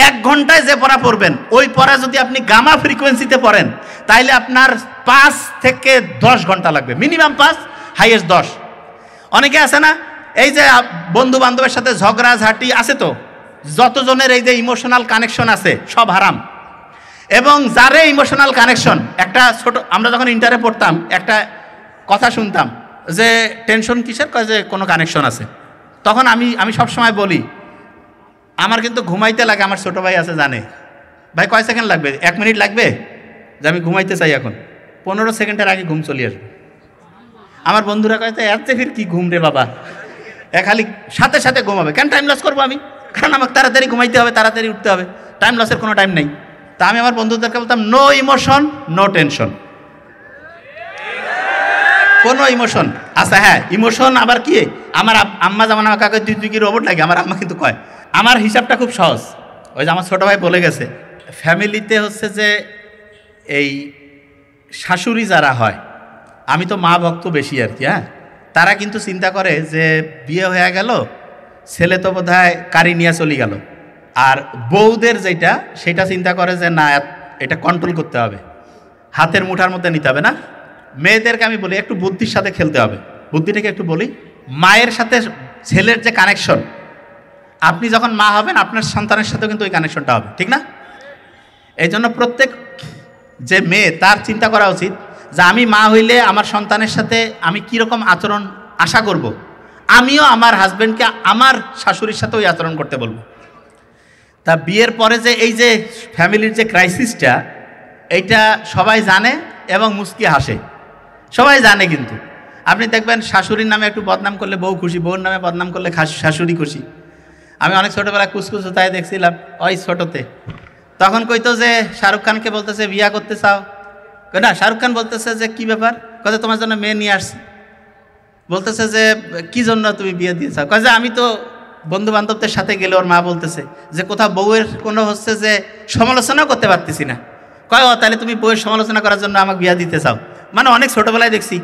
A: 1 ঘন্টায় যে পড়া পড়বেন, ওই পড়া যদি আপনি গামা ফ্রিকোয়েন্সিতে পড়েন তাইলে আপনার 5 থেকে 10 ঘন্টা লাগবে। Minimum 5, highest 10। অনেকে আছে না, এই যে বন্ধু বান্ধবের সাথে ঝগড়াঝাটি আছে, তো যতজনের এই যে ইমোশনাল কানেকশন আছে সব হারাম। এবং যারে ইমোশনাল কানেকশন, একটা ছোট, আমরা যখন ইন্টারে পড়তাম একটা কথা শুনতাম যে টেনশন কিসের, কয় যে কোনো কানেকশন আছে। তখন আমি সবসময় বলি, আমার কিন্তু ঘুমাইতে লাগে, আমার ছোটো ভাই আছে জানে, ভাই কয় সেকেন্ড লাগবে? 1 মিনিট লাগবে যে আমি ঘুমাইতে চাই, এখন 15 সেকেন্ডের আগে ঘুম চলে আসবে। আমার বন্ধুরা কয় এত ফির কি ঘুম রে বাবা, খালি সাথে সাথে ঘুমাবে, কেন টাইম লস করবো আমি? কারণ আমাকে তাড়াতাড়ি ঘুমাইতে হবে, তাড়াতাড়ি উঠতে হবে, টাইম লসের কোনো টাইম নেই। তা আমি আমার বন্ধুদেরকে বলতাম, নো ইমোশন নো টেনশন। কোনো ইমোশন আচ্ছা, হ্যাঁ ইমোশন আবার কি, আমার আম্মা যেমন আমাকে কাকে তুই কি রোবট লাগে, আমার আম্মা কিন্তু কয়, আমার হিসাবটা খুব সহজ। ওই যে আমার ছোটো ভাই বলে গেছে, ফ্যামিলিতে হচ্ছে যে এই শাশুড়ি যারা হয়, আমি তো মা ভক্ত বেশি আর কি, হ্যাঁ, তারা কিন্তু চিন্তা করে যে বিয়ে হয়ে গেল, ছেলে তো বোধহয় কারি নিয়ে চলে গেল। আর বউদের যেটা, সেটা চিন্তা করে যে না, এটা কন্ট্রোল করতে হবে, হাতের মুঠার মধ্যে নিতে হবে না। মেয়েদেরকে আমি বলি একটু বুদ্ধির সাথে খেলতে হবে। বুদ্ধিটাকে একটু বলি, মায়ের সাথে ছেলের যে কানেকশন, আপনি যখন মা হবেন আপনার সন্তানের সাথেও কিন্তু ওই কানেকশনটা হবে, ঠিক না? এই জন্য প্রত্যেক যে মেয়ে, তার চিন্তা করা উচিত যে আমি মা হইলে আমার সন্তানের সাথে আমি কীরকম আচরণ আশা করব, আমিও আমার হাজব্যান্ডকে আমার শাশুড়ির সাথে ওই আচরণ করতে বলবো। তা বিয়ের পরে যে এই যে ফ্যামিলির যে ক্রাইসিসটা, এইটা সবাই জানে এবং মুস্কি হাসে, সবাই জানে। কিন্তু আপনি দেখবেন শাশুড়ির নামে একটু বদনাম করলে বউ খুশি, বউর নামে বদনাম করলে শাশুড়ি খুশি। আমি অনেক ছোটোবেলায় কুচকুচো তাই দেখছিলাম, ওই ছোটোতে তখন কইতো যে শাহরুখ খানকে বলতেছে বিয়া করতে চাও, না শাহরুখ খান বলতেছে যে কি ব্যাপার, কয়ে তোমার জন্য মেয়ে নিয়ে আসছি। বলতেছে যে কি জন্য তুমি বিয়ে দিয়ে চাও, কয়ে যে আমি তো বন্ধু বান্ধবদের সাথে গেলে ওর মা বলতেছে যে কোথাও বউয়ের কোনো হচ্ছে যে সমালোচনাও করতে পারতেছি না, কয় ও তাহলে তুমি বউয়ের সমালোচনা করার জন্য আমাকে বিয়া দিতে চাও। মানে অনেক ছোটোবেলায় দেখছি,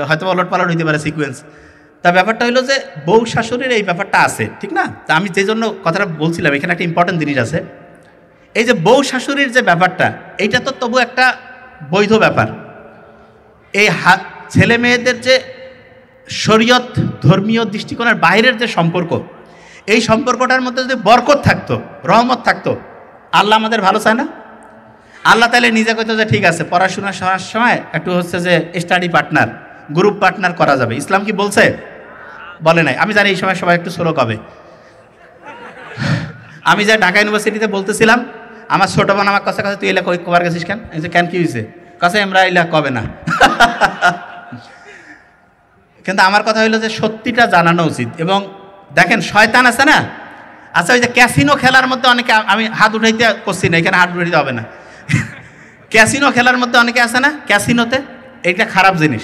A: হয়তো অলট পালট হইতে পারে সিকুয়েন্স। তা ব্যাপারটা হইলো যে বউ শাশুড়ির এই ব্যাপারটা আছে, ঠিক না? তা আমি যে জন্য কথাটা বলছিলাম, এখানে একটা ইম্পর্টেন্ট জিনিস আছে। এই যে বউ শাশুড়ির যে ব্যাপারটা, এইটা তো তবু একটা বৈধ ব্যাপার। এই ছেলে মেয়েদের যে শরীয়ত ধর্মীয় দৃষ্টিকোণের বাইরের যে সম্পর্ক, এই সম্পর্কটার মধ্যে যদি বরকত থাকতো, রহমত থাকতো, আল্লাহ আমাদের ভালো চায় না? আল্লাহ তাহলে নিজে কইতো যে ঠিক আছে, পড়াশোনা করার সময় একটু হচ্ছে যে স্টাডি পার্টনার, গ্রুপ পার্টনার করা যাবে। ইসলাম কি বলছে? বলে নাই। আমি জানি এই সময় সবাই একটু স্লো কবে। আমি যে ঢাকা ইউনিভার্সিটিতে বলতেছিলাম, আমার ছোট বোন আমার কাছে তুই এলা কবার গেছিস কেন? এই যে কেন কি হয়েছে, কাছে আমরা এলা কবে না। কিন্তু আমার কথা হইলো যে সত্যিটা জানানো উচিত। এবং দেখেন শয়তান আছে না, আচ্ছা ওই যে ক্যাসিনো খেলার মধ্যে অনেকে, আমি হাত উঠাইতে করছি না, এখানে হাত উঠাইতে হবে না। ক্যাসিনো খেলার মধ্যে অনেকে আছে না, ক্যাসিনোতে, এইটা খারাপ জিনিস।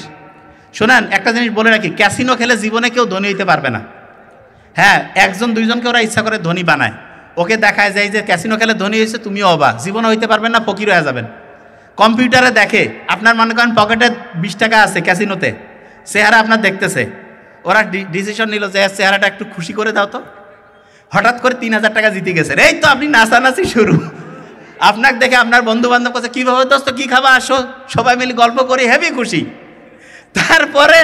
A: শোনেন একটা জিনিস বলে রাখি, ক্যাসিনো খেলে জীবনে কেউ ধনী হইতে পারবে না। হ্যাঁ, 1জন 2জনকে ওরা ইচ্ছা করে ধনী বানায়, ওকে দেখায় যায় যে ক্যাসিনো খেলে ধনী হয়েছে, তুমিও অবাক, জীবনে হইতে পারবেন না, ফকির হয়ে যাবেন। কম্পিউটারে দেখে, আপনার মনে করেন পকেটে 20 টাকা আছে ক্যাসিনোতে, চেহারা আপনার দেখতেছে, ওরা ডিসিশন নিল যে চেহারাটা একটু খুশি করে দাও তো, হঠাৎ করে 3000 টাকা জিতে গেছে, এই তো আপনি নাচানাচি শুরু। আপনাকে দেখে আপনার বন্ধু বান্ধব কাছে কীভাবে দোস্ত কী খাবা আসো, সবাই মিলে গল্প করি, হেভি খুশি। তারপরে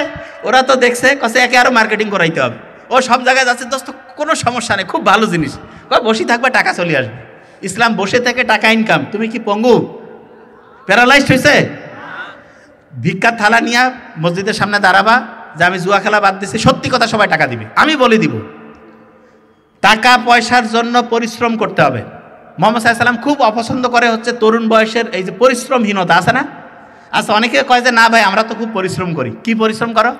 A: ওরা তো দেখছে, কাছে একে আরও মার্কেটিং করাইতে হবে, ও সব জায়গায় যাচ্ছে, দোস্ত কোনো সমস্যা নেই, খুব ভালো জিনিস, বসে থাকবে টাকা চলে আসবে। ইসলাম বসে থেকে টাকা ইনকাম, তুমি কি পঙ্গু প্যারালাইজড হয়েছে? ভিক্ষার থালা নিয়ে মসজিদের সামনে দাঁড়াবা যে আমি জুয়া খেলা বাদ দিচ্ছি, সত্যি কথা সবাই টাকা দিবে, আমি বলে দিব। টাকা পয়সার জন্য পরিশ্রম করতে হবে। মুহাম্মদ সাল্লাল্লাহু আলাইহি ওয়াসাল্লাম খুব অপছন্দ করে হচ্ছে তরুণ বয়সের এই যে পরিশ্রমহীনতা আছে না। আচ্ছা অনেকে কয় যে না ভাই আমরা তো খুব পরিশ্রম করি। কি পরিশ্রম করো?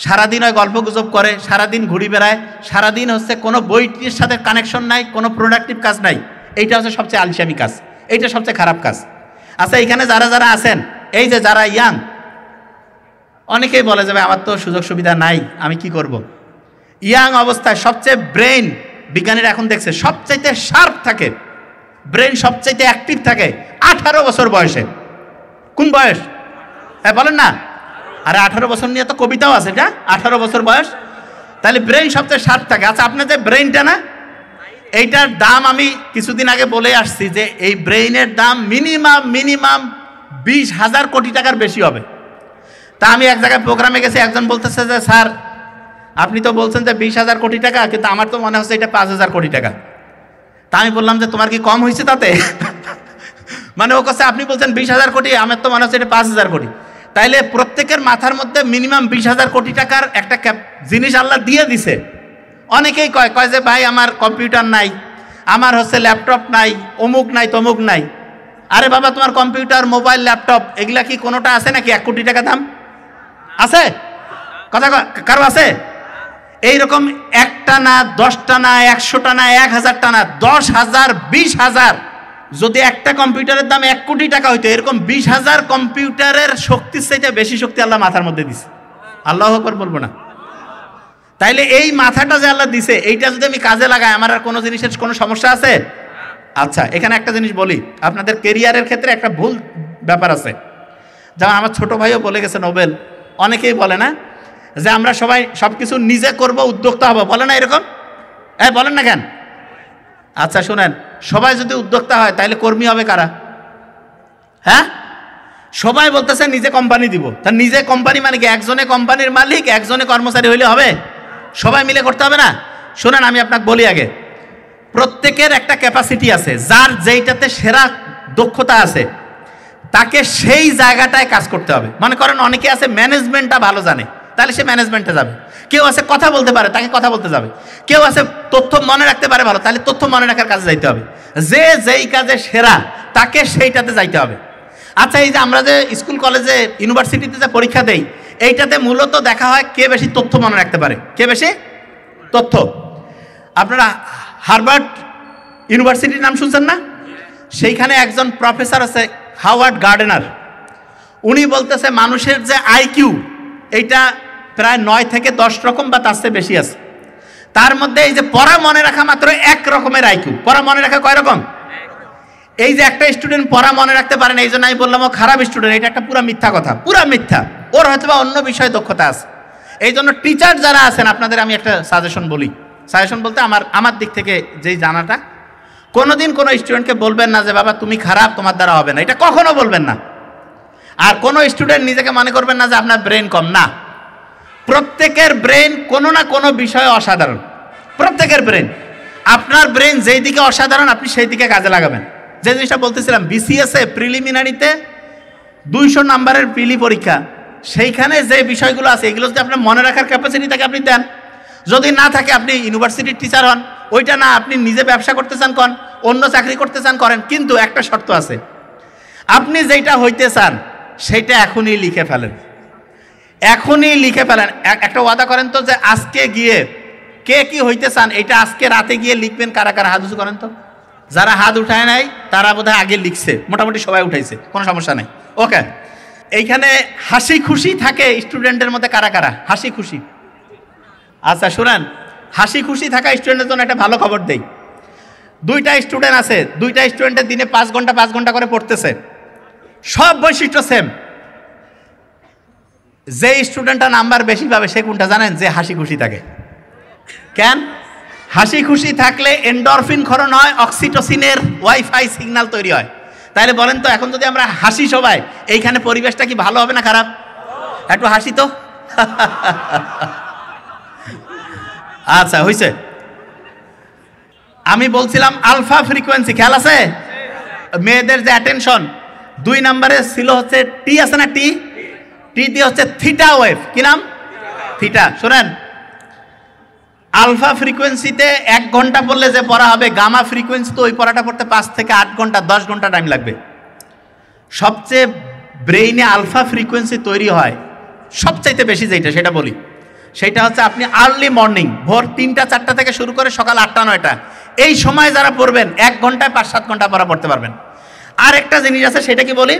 A: সারাদিন ওই গল্প গুজব করে, সারাদিন ঘুরি বেড়ায়, সারাদিন হচ্ছে কোনো বইটির সাথে কানেকশন নাই, কোনো প্রোডাক্টিভ কাজ নাই। এইটা হচ্ছে সবচেয়ে আলসামি কাজ, এইটা সবচেয়ে খারাপ কাজ। আচ্ছা এখানে যারা যারা আছেন, এই যে যারা ইয়াং, অনেকেই বলে যে ভাই আমার তো সুযোগ সুবিধা নাই, আমি কি করব। ইয়াং অবস্থায় সবচেয়ে ব্রেন, বিজ্ঞানীরা এখন দেখছে সবচাইতে শার্প থাকে, ব্রেন সবচাইতে অ্যাক্টিভ থাকে 18 বছর বয়সে। কোন বয়স? হ্যাঁ বলেন না। আরে 18 বছর নিয়ে তো কবিতাও আছে, এটা 18 বছর বয়স, তাহলে ব্রেন সবচেয়ে শার্প থাকে। আচ্ছা, আপনার যে ব্রেনটা না, এইটার দাম আমি কিছুদিন আগে বলে আসছি যে এই ব্রেইনের দাম মিনিমাম 20,000 কোটি টাকার বেশি হবে। তা আমি এক জায়গায় প্রোগ্রামে গেছি, একজন বলতেছে যে স্যার আপনি তো বলছেন যে 20,000 কোটি টাকা, কিন্তু আমার তো মনে হচ্ছে এটা 5,000 কোটি টাকা। তা আমি বললাম যে তোমার কি কম হয়েছে তাতে? মানে ও কাছে আপনি বলছেন 20,000 কোটি, আমার তো মনে হচ্ছে এটা 5,000 কোটি। তাইলে প্রত্যেকের মাথার মধ্যে মিনিমাম 20,000 কোটি টাকার একটা জিনিস আল্লাহ দিয়ে দিছে। অনেকেই কয় যে ভাই আমার কম্পিউটার নাই, আমার হচ্ছে ল্যাপটপ নাই, অমুক নাই তমুক নাই। আরে বাবা, তোমার কম্পিউটার, মোবাইল, ল্যাপটপ এগুলা কি কোনোটা আছে নাকি 1 কোটি টাকা দাম? আছে? কথা কারো আছে? এইরকম 1টা না, 10টা না, 100টা না, 1000টা না, 10,000, 20,000, যদি একটা কম্পিউটারের দাম 1 কোটি টাকা হইতো, এরকম 20,000 কম্পিউটারের শক্তির চাইতে বেশি শক্তি আল্লাহ মাথার মধ্যে দিছে। আল্লাহু আকবার বলবো না? তাইলে এই মাথাটা যে আল্লাহ দিছে, এইটা যদি আমি কাজে লাগাই, আমার আর কোনো জিনিসের কোনো সমস্যা আছে? আচ্ছা, এখানে একটা জিনিস বলি, আপনাদের কেরিয়ারের ক্ষেত্রে একটা ভুল ব্যাপার আছে। যেমন আমার ছোট ভাইও বলে গেছে নোবেল, অনেকেই বলে না যে আমরা সবাই সব কিছু নিজে করব, উদ্যোক্তা হবো, বলে না এরকম? বলেন না কেন? আচ্ছা শুনেন, সবাই যদি উদ্যোক্তা হয় তাহলে কর্মী হবে কারা? হ্যাঁ, সবাই বলতেছে নিজে কোম্পানি দিব, তা নিজে কোম্পানি মানে কি একজনে কোম্পানির মালিক, একজনে কর্মচারী হইলে হবে? সবাই মিলে করতে হবে না? শুনেন, আমি আপনাকে বলি আগে, প্রত্যেকের একটা ক্যাপাসিটি আছে, যার যেইটাতে সেরা দক্ষতা আছে তাকে সেই জায়গাটায় কাজ করতে হবে। মনে করেন অনেকে আছে ম্যানেজমেন্টটা ভালো জানে, তাহলে সে ম্যানেজমেন্টে যাবে। কেউ আছে কথা বলতে পারে, তাকে কথা বলতে যাবে। কেউ আছে তথ্য মনে রাখতে পারে ভালো, তাহলে তথ্য মনে রাখার কাজে যাইতে হবে। যে যেই কাজে সেরা তাকে সেইটাতে যাইতে হবে। আচ্ছা, এই যে আমরা যে স্কুল কলেজে ইউনিভার্সিটিতে যে পরীক্ষা দেই, এইটাতে মূলত দেখা হয় কে বেশি তথ্য মনে রাখতে পারে, কে বেশি তথ্য। আপনারা হার্ভার্ড ইউনিভার্সিটির নাম শুনছেন না? সেইখানে একজন প্রফেসর আছে হাওয়ার্ড গার্ডেনার, উনি বলতেছে মানুষের যে আইকিউ, এইটা প্রায় 9 থেকে 10 রকম বা তার চেয়ে বেশি আছে। তার মধ্যে এই যে পড়া মনে রাখা মাত্র 1 রকমের আইকিউ। পড়া মনে রাখা কয় রকম? এই যে একটা স্টুডেন্ট পড়া মনে রাখতে পারে না, এই জন্য আমি বললাম ও খারাপ স্টুডেন্ট, এটা একটা পুরা মিথ্যা কথা, পুরা মিথ্যা। ওর হয়তো বা অন্য বিষয়ে দক্ষতা আছে। এই জন্য টিচার যারা আছেন, আপনাদের আমি একটা সাজেশন বলি। সাজেশন বলতে আমার দিক থেকে যেই জানাটা, কোনোদিন কোনো স্টুডেন্টকে বলবেন না যে বাবা তুমি খারাপ, তোমার দ্বারা হবে না, এটা কখনো বলবেন না। আর কোনো স্টুডেন্ট নিজেকে মনে করবেন না যে আপনার ব্রেন কম, না। প্রত্যেকের ব্রেন কোনো না কোনো বিষয়ে অসাধারণ, প্রত্যেকের ব্রেন। আপনার ব্রেন যেই দিকে অসাধারণ, আপনি সেই দিকে কাজে লাগাবেন। যে জিনিসটা বলতেছিলাম, বিসিএসে প্রিলিমিনারিতে 200 নাম্বারের প্রিলি পরীক্ষা, সেইখানে যে বিষয়গুলো আছে এগুলো যদি আপনার মনে রাখার ক্যাপাসিটি থাকে আপনি দেন। যদি না থাকে আপনি ইউনিভার্সিটির টিচার হন, ওইটা না, আপনি নিজে ব্যবসা করতে চান করেন, অন্য চাকরি করতে চান করেন, কিন্তু একটা শর্ত আছে, আপনি যেটা হইতে চান সেটা এখনই লিখে ফেলেন, এখনই লিখে ফেলেন। একটা ওয়াদা করেন তো যে আজকে গিয়ে কে কি হইতে চান এটা আজকে রাতে গিয়ে লিখবেন। কারা কারা হাত উঁচু করেন তো? যারা হাত উঠায় নাই তারা বোধহয় আগে লিখছে, মোটামুটি সবাই উঠাইছে, কোনো সমস্যা নেই। ওকে, এইখানে হাসি খুশি থাকে স্টুডেন্টের মধ্যে কারা কারা? হাসি খুশি। আচ্ছা শুনেন, হাসি খুশি থাকা স্টুডেন্টের জন্য একটা ভালো খবর দেই। 2টা স্টুডেন্ট আছে, 2টা স্টুডেন্টের দিনে 5 ঘন্টা করে পড়তেছে, সব বৈশিষ্ট্য সেম। যে স্টুডেন্টটা নাম্বার বেশি পাবে সে কোনটা জানেন? যে হাসি খুশি থাকে। কেন? হাসি খুশি থাকলে এন্ডরফিন ক্ষরণ হয়, অক্সিটোসিনের ওয়াইফাই সিগন্যাল তৈরি হয়। তাহলে বলেন তো, এখন যদি আমরা হাসি সবাই, এইখানে পরিবেশটা কি ভালো হবে না খারাপ? একটু হাসি তো। আচ্ছা হইছে। আমি বলছিলাম আলফা ফ্রিকোয়েন্সি, খেয়াল আছে? মেয়েদের যে অ্যাটেনশন 2 নম্বরে ছিল হচ্ছে টি, আছে না টি? টি দিয়ে হচ্ছে থিটা ওয়েভ। কি নাম? থিটা। শোনেন, আলফা ফ্রিকোয়েন্সিতে 1 ঘন্টা পড়লে যে পড়া হবে, গামা ফ্রিকোয়েন্সি তো ওই পড়াটা পড়তে 5 থেকে 8 ঘন্টা, 10 ঘন্টা টাইম লাগবে। সবচেয়ে ব্রেইনে আলফা ফ্রিকোয়েন্সি তৈরি হয় সবচাইতে বেশি যেটা, সেটা বলি, সেটা হচ্ছে আপনি আর্লি মর্নিং, ভোর 3টা 4টা থেকে শুরু করে সকাল 8টা 9টা, এই সময় যারা পড়বেন 1 ঘন্টায় 5-7 ঘন্টা পড়তে পারবেন। আর একটা জিনিস আছে, সেটা কি বলি?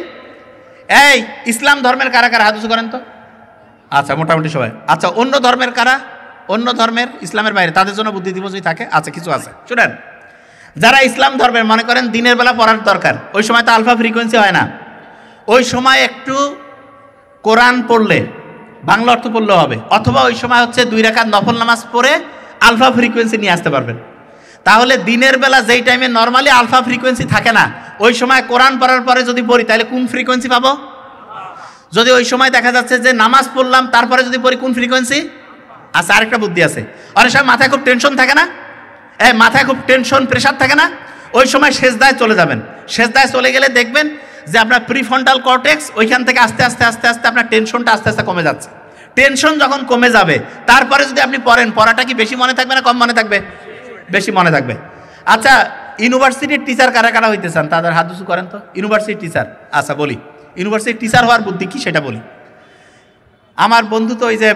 A: এই ইসলাম ধর্মের কারা কারা হাত উঁচু করেন তো? আচ্ছা, মোটামুটি সবাই। আচ্ছা, অন্য ধর্মের কারা? অন্য ধর্মের, ইসলামের বাইরে, তাদের জন্য বুদ্ধি দিবস যদি থাকে, আচ্ছা কিছু আছে শুনেন। যারা ইসলাম ধর্মের মনে করেন দিনের বেলা পড়ার দরকার, ওই সময় তো আলফা ফ্রিকোয়েন্সি হয় না, ওই সময় একটু কোরআন পড়লে, বাংলা অর্থ পড়লেও হবে, অথবা ওই সময় হচ্ছে 2 রাকাত নফল নামাজ পড়ে আলফা ফ্রিকোয়েন্সি নিয়ে আসতে পারবেন। তাহলে দিনের বেলা যেই টাইমে নর্মালি আলফা ফ্রিকোয়েন্সি থাকে না, ওই সময় কোরআন পড়ার পরে যদি পড়ি তাহলে কোন ফ্রিকোয়েন্সি পাবো? যদি ওই সময় দেখা যাচ্ছে যে নামাজ পড়লাম তারপরে যদি পড়ি, কোন ফ্রিকোয়েন্সি? আচ্ছা, আরেকটা বুদ্ধি আছে। অনেক সময় মাথায় খুব টেনশন থাকে না, মাথায় খুব টেনশন প্রেশার থাকে না, ওই সময় সেজদায় চলে যাবেন। সেজদায় চলে গেলে দেখবেন যে আপনার প্রিফ্রন্টাল কর্টেক্স ওইখান থেকে আস্তে আস্তে আস্তে আস্তে আপনার টেনশনটা আস্তে আস্তে কমে যাচ্ছে। টেনশন যখন কমে যাবে তারপরে যদি আপনি পড়েন, পড়াটা কি বেশি মনে থাকবে না কম মনে থাকবে? বেশি মনে থাকবে। আচ্ছা, ইউনিভার্সিটির টিচার কারা কারা হইতে চান? তাদের হাত উঁচু করেন তো। ইউনিভার্সিটির টিচার, আচ্ছা বলি, ইউনিভার্সিটির টিচার হওয়ার বুদ্ধি কি সেটা বলি। আমার বন্ধু তো ওই যে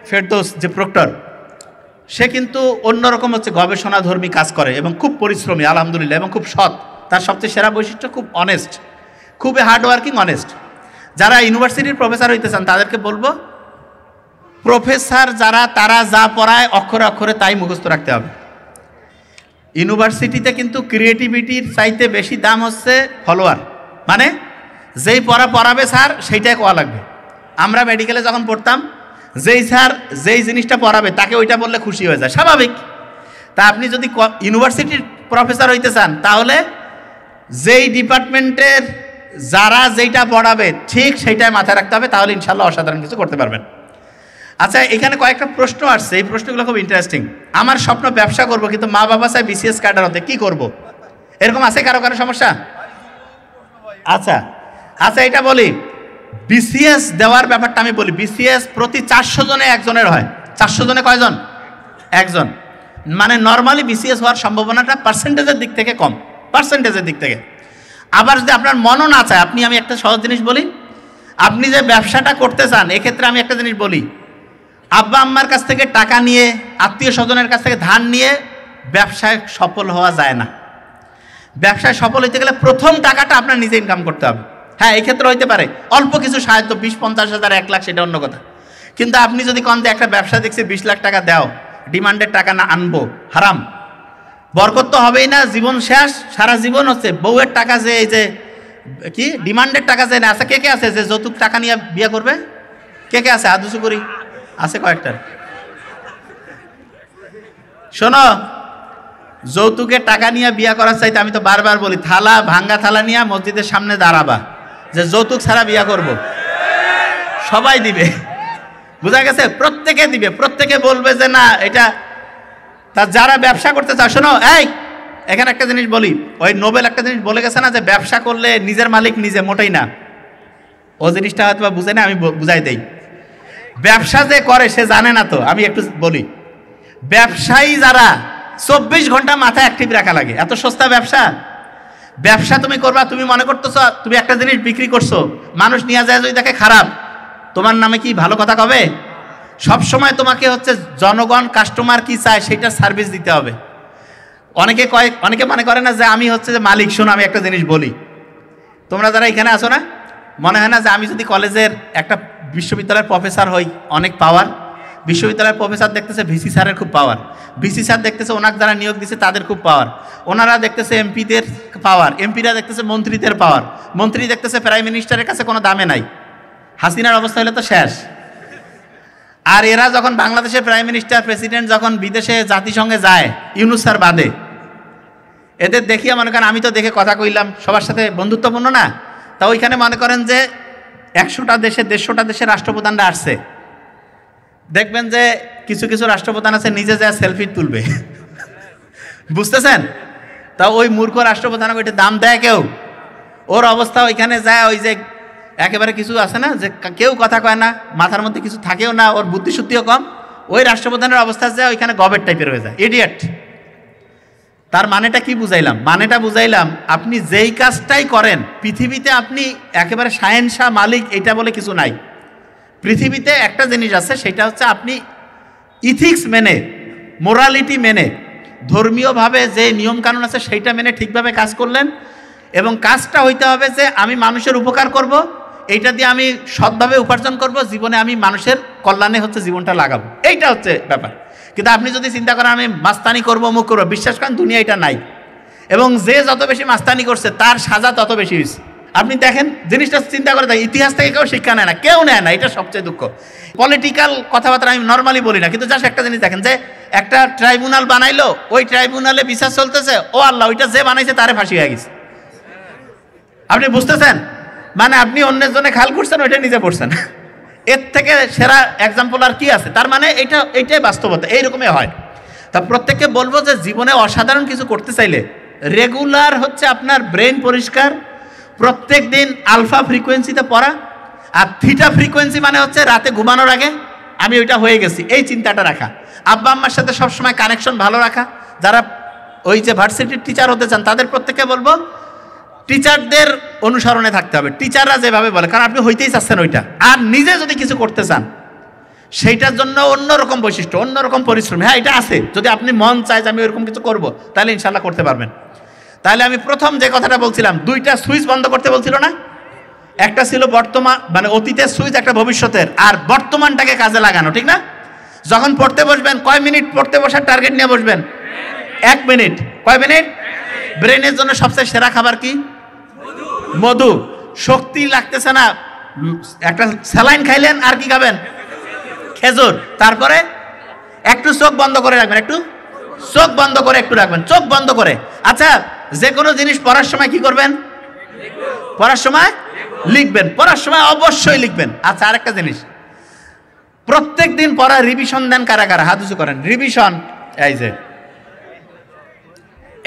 A: ফেরদৌস যে প্রক্টর, সে কিন্তু অন্যরকম হচ্ছে গবেষণাধর্মী কাজ করে এবং খুব পরিশ্রমী আলহামদুলিল্লাহ, এবং খুব সৎ। তার সবচেয়ে সেরা বৈশিষ্ট্য খুব অনেস্ট, খুবই হার্ডওয়ার্কিং, অনেস্ট। যারা ইউনিভার্সিটির প্রফেসর হইতে চান তাদেরকে বলবো, প্রফেসর যারা তারা যা পড়ায় অক্ষরে অক্ষরে তাই মুখস্থ রাখতে হবে। ইউনিভার্সিটিতে কিন্তু ক্রিয়েটিভিটির চাইতে বেশি দাম হচ্ছে ফলোয়ার, মানে যেই পড়াবে স্যার সেইটাই কোয়া লাগবে। আমরা মেডিকেলে যখন পড়তাম, যেই স্যার যেই জিনিসটা পড়াবে তাকে ওইটা বললে খুশি হয়ে যায়, স্বাভাবিক। তা আপনি যদি ইউনিভার্সিটির প্রফেসর হইতে চান তাহলে যেই ডিপার্টমেন্টের যারা যেইটা পড়াবে ঠিক সেইটাই মাথায় রাখতে হবে, তাহলে ইনশাল্লাহ অসাধারণ কিছু করতে পারবেন। আচ্ছা, এখানে কয়েকটা প্রশ্ন আসছে, এই প্রশ্নগুলো খুব ইন্টারেস্টিং। আমার স্বপ্ন ব্যবসা করব, কিন্তু মা বাবা চাই বিসিএস ক্যাডার হতে, কি করব? এরকম আছে কারো কারো সমস্যা? আচ্ছা আচ্ছা, এটা বলি, বিসিএস দেওয়ার ব্যাপারটা আমি বলি। বিসিএস প্রতি 400 জনে একজনের হয়। 400 জনে কয়জন? একজন। মানে নর্মালি বিসিএস হওয়ার সম্ভাবনাটা পার্সেন্টেজের দিক থেকে কম, পার্সেন্টেজের দিক থেকে। আবার যদি আপনার মনও না চায়, আমি একটা সহজ জিনিস বলি, আপনি যে ব্যবসাটা করতে চান, এক্ষেত্রে আমি একটা জিনিস বলি, আব্বা আম্মার কাছ থেকে টাকা নিয়ে, আত্মীয় স্বজনের কাছ থেকে ধার নিয়ে ব্যবসায় সফল হওয়া যায় না। ব্যবসায় সফল হইতে গেলে প্রথম টাকাটা আপনার নিজে ইনকাম করতে হবে। হ্যাঁ, এক্ষেত্রে হইতে পারে অল্প কিছু সাহায্য, 20-50 হাজার 1 লাখ, সেটা অন্য কথা। কিন্তু আপনি যদি কন যে একটা ব্যবসা দেখছি 20 লাখ টাকা দাও, ডিমান্ডের টাকা না আনবো, হারাম, বরকত তো হবেই না, জীবন শেষ, সারা জীবন হচ্ছে বউয়ের টাকা, যে এই যে কি ডিমান্ডের টাকা যে না। আচ্ছা, কে কে আছে যে যৌতুক টাকা নিয়ে বিয়ে করবে? কে কে আছে? আদুসু করি আছে কয়েকটার। শোনো, যৌতুকের টাকা নিয়ে বিয়ে করার চাইতে আমি তো বারবার বলি, থালা, ভাঙ্গা থালা নিয়ে মসজিদের সামনে দাঁড়াবা, যে যৌতুক ছাড়া বিয়ে করব। সবাই দিবে, বুঝা গেছে? প্রত্যেকে দিবে, প্রত্যেকে বলবে যে না এটা। তা যারা ব্যবসা করতে চায়, শোনো, এখানে একটা জিনিস বলি, ওই নোবেল একটা জিনিস বলে গেছে না, যে ব্যবসা করলে নিজের মালিক নিজে, মোটেই না। ও জিনিসটা হয়তো বুঝে না, আমি বুঝাই দেই। ব্যবসা যে করে সে জানে না, তো আমি একটু বলি। ব্যবসায়ী যারা 24 ঘন্টা মাথায় অ্যাক্টিভ রাখা লাগে, এত সস্তা ব্যবসা। ব্যবসা তুমি করবা, তুমি মনে করতেছো তুমি একটা জিনিস বিক্রি করছো, মানুষ নিয়ে যায় যদি দেখে খারাপ, তোমার নামে কি ভালো কথা কবে? সব সময় তোমাকে হচ্ছে জনগণ, কাস্টমার কি চায় সেটার সার্ভিস দিতে হবে। অনেকে মনে করে না যে আমি হচ্ছে যে মালিক। শোনো, আমি একটা জিনিস বলি, তোমরা যারা এখানে আসো না, মনে হয় না যে আমি যদি কলেজের একটা বিশ্ববিদ্যালয়ের প্রফেসর হই, অনেক পাওয়ার। বিশ্ববিদ্যালয়ের প্রফেসর দেখতেছে ভিসি স্যারের খুব পাওয়ার, ভিসি স্যার দেখতেছে ওনাকে যারা নিয়োগ দিচ্ছে তাদের খুব পাওয়ার, ওনারা দেখতেছে এমপিদের পাওয়ার, এমপিরা দেখতেছে মন্ত্রীদের পাওয়ার, মন্ত্রী দেখতেছে প্রাইম মিনিস্টারের কাছে কোনো দামে নাই। হাসিনার অবস্থা হলে তো শেষ। আর এরা যখন বাংলাদেশের প্রাইম মিনিস্টার, প্রেসিডেন্ট যখন বিদেশে জাতিসংঘে যায়, ইউনূস স্যার বাদে, এদের দেখিয়া মনে করেন, আমি তো দেখে কথা কইলাম, সবার সাথে বন্ধুত্বপূর্ণ না। তা ওইখানে মনে করেন যে 100টা দেশে, 150টা দেশের রাষ্ট্রপ্রধানরা আসছে, দেখবেন যে কিছু কিছু রাষ্ট্রপ্রধান আছে নিজে যায় সেলফি তুলবে, বুঝতেছেন? তা ওই মূর্খ রাষ্ট্রপ্রধান ওইটা দাম দেয় কেউ? ওর অবস্থা ওইখানে যায়, ওই যে একেবারে কিছু আছে না, যে কেউ কথা কয় না, মাথার মধ্যে কিছু থাকেও না, ওর বুদ্ধিশুদ্ধিও কম, ওই রাষ্ট্রপ্রধানের অবস্থা যায় ওইখানে গবেট টাইপের হয়ে যায়, ইডিয়েট। তার মানেটা কি বুঝাইলাম? মানেটা বুঝাইলাম, আপনি যেই কাজটাই করেন পৃথিবীতে, আপনি একেবারে শাহেনশাহ মালিক এটা বলে কিছু নাই। পৃথিবীতে একটা জিনিস আছে, সেটা হচ্ছে আপনি ইথিক্স মেনে, মোরালিটি মেনে, ধর্মীয়ভাবে যে নিয়মকানুন আছে সেইটা মেনে ঠিকভাবে কাজ করলেন, এবং কাজটা হইতে হবে যে আমি মানুষের উপকার করব, এইটা দিয়ে আমি সৎভাবে উপার্জন করব, জীবনে আমি মানুষের কল্যাণে হচ্ছে জীবনটা লাগাবো, এইটা হচ্ছে ব্যাপার। কিন্তু আপনি যদি চিন্তা করেন আমি মাস্তানি করবো, মুখ করবো, বিশ্বাস করেন দুনিয়া এটা নাই। এবং যে যত বেশি মাস্তানি করছে তার সাজা তত বেশি হয়েছে। আপনি দেখেন জিনিসটা চিন্তা করে দেখেন, ইতিহাস থেকে কেউ শিক্ষা নেয় না, কেউ নেয় না, এটা সবচেয়ে দুঃখ। পলিটিক্যাল কথাবার্তা আমি নর্মালি বলি না, কিন্তু জাস্ট একটা জিনিস দেখেন যে একটা ট্রাইব্যুনাল বানাইলো, ওই ট্রাইব্যুনালে বিচার চলতেছে, ও আল্লাহ ওইটা যে বানাইছে তারে ফাঁসি হয়ে গেছে। আপনি বুঝতেছেন? মানে আপনি অন্যের জন্য খাল করছেন, ওইটা নিজে পড়ছেন। এর থেকে সেরা এক্সাম্পল আর কি আছে? তার মানে এইটাই বাস্তবতা, এইরকমই হয়। তা প্রত্যেককে বলবো যে জীবনে অসাধারণ কিছু করতে চাইলে রেগুলার হচ্ছে আপনার ব্রেন পরিষ্কার, প্রত্যেক দিন আলফা ফ্রিকোয়েন্সিতে পড়া, আর থিটা ফ্রিকোয়েন্সি মানে হচ্ছে রাতে ঘুমানোর আগে আমি ওইটা হয়ে গেছি, এই চিন্তাটা রাখা। আব্বা আম্মার সাথে সবসময় কানেকশন ভালো রাখা। যারা ওই যে ভার্সিটির টিচার হতে চান তাদের প্রত্যেককে বলবো টিচারদের অনুসরণে থাকতে হবে, টিচাররা যেভাবে বলে, কারণ আপনি হইতেই চাচ্ছেন ওইটা। আর নিজে যদি কিছু করতে চান সেইটার জন্য অন্যরকম বৈশিষ্ট্য, অন্যরকম পরিশ্রম, হ্যাঁ এটা আছে। যদি আপনি মন চায় যে আমি ওইরকম কিছু করব, তাহলে ইনশাল্লাহ করতে পারবেন। তাহলে আমি প্রথম যে কথাটা বলছিলাম, দুইটা সুইচ বন্ধ করতে বলছিল না? একটা ছিল বর্তমান মানে অতীতের সুইচ, একটা ভবিষ্যতের, আর বর্তমানটাকে কাজে লাগানো, ঠিক না? যখন পড়তে বসবেন কয় মিনিট পড়তে বসার টার্গেট নিয়ে বসবেন? 1 মিনিট। কয় মিনিট? ব্রেনের জন্য সবচেয়ে সেরা খাবার কি? মধু। শক্তি লাগতেছে না, একটা স্যালাইন খাইলেন, আর কি খাবেন? খেজুর। তারপরে একটু চোখ বন্ধ করে রাখবেন, একটু চোখ বন্ধ করে একটু রাখবেন, চোখ বন্ধ করে। আচ্ছা, যে কোনো জিনিস পড়ার সময় কি করবেন? পড়ার সময় লিখবেন, পড়ার সময় অবশ্যই লিখবেন। আচ্ছা, আরেকটা জিনিস, প্রত্যেক দিন পড়া রিভিশন দেন কারা কারা? হাত উঁচু করেন। রিভিশন,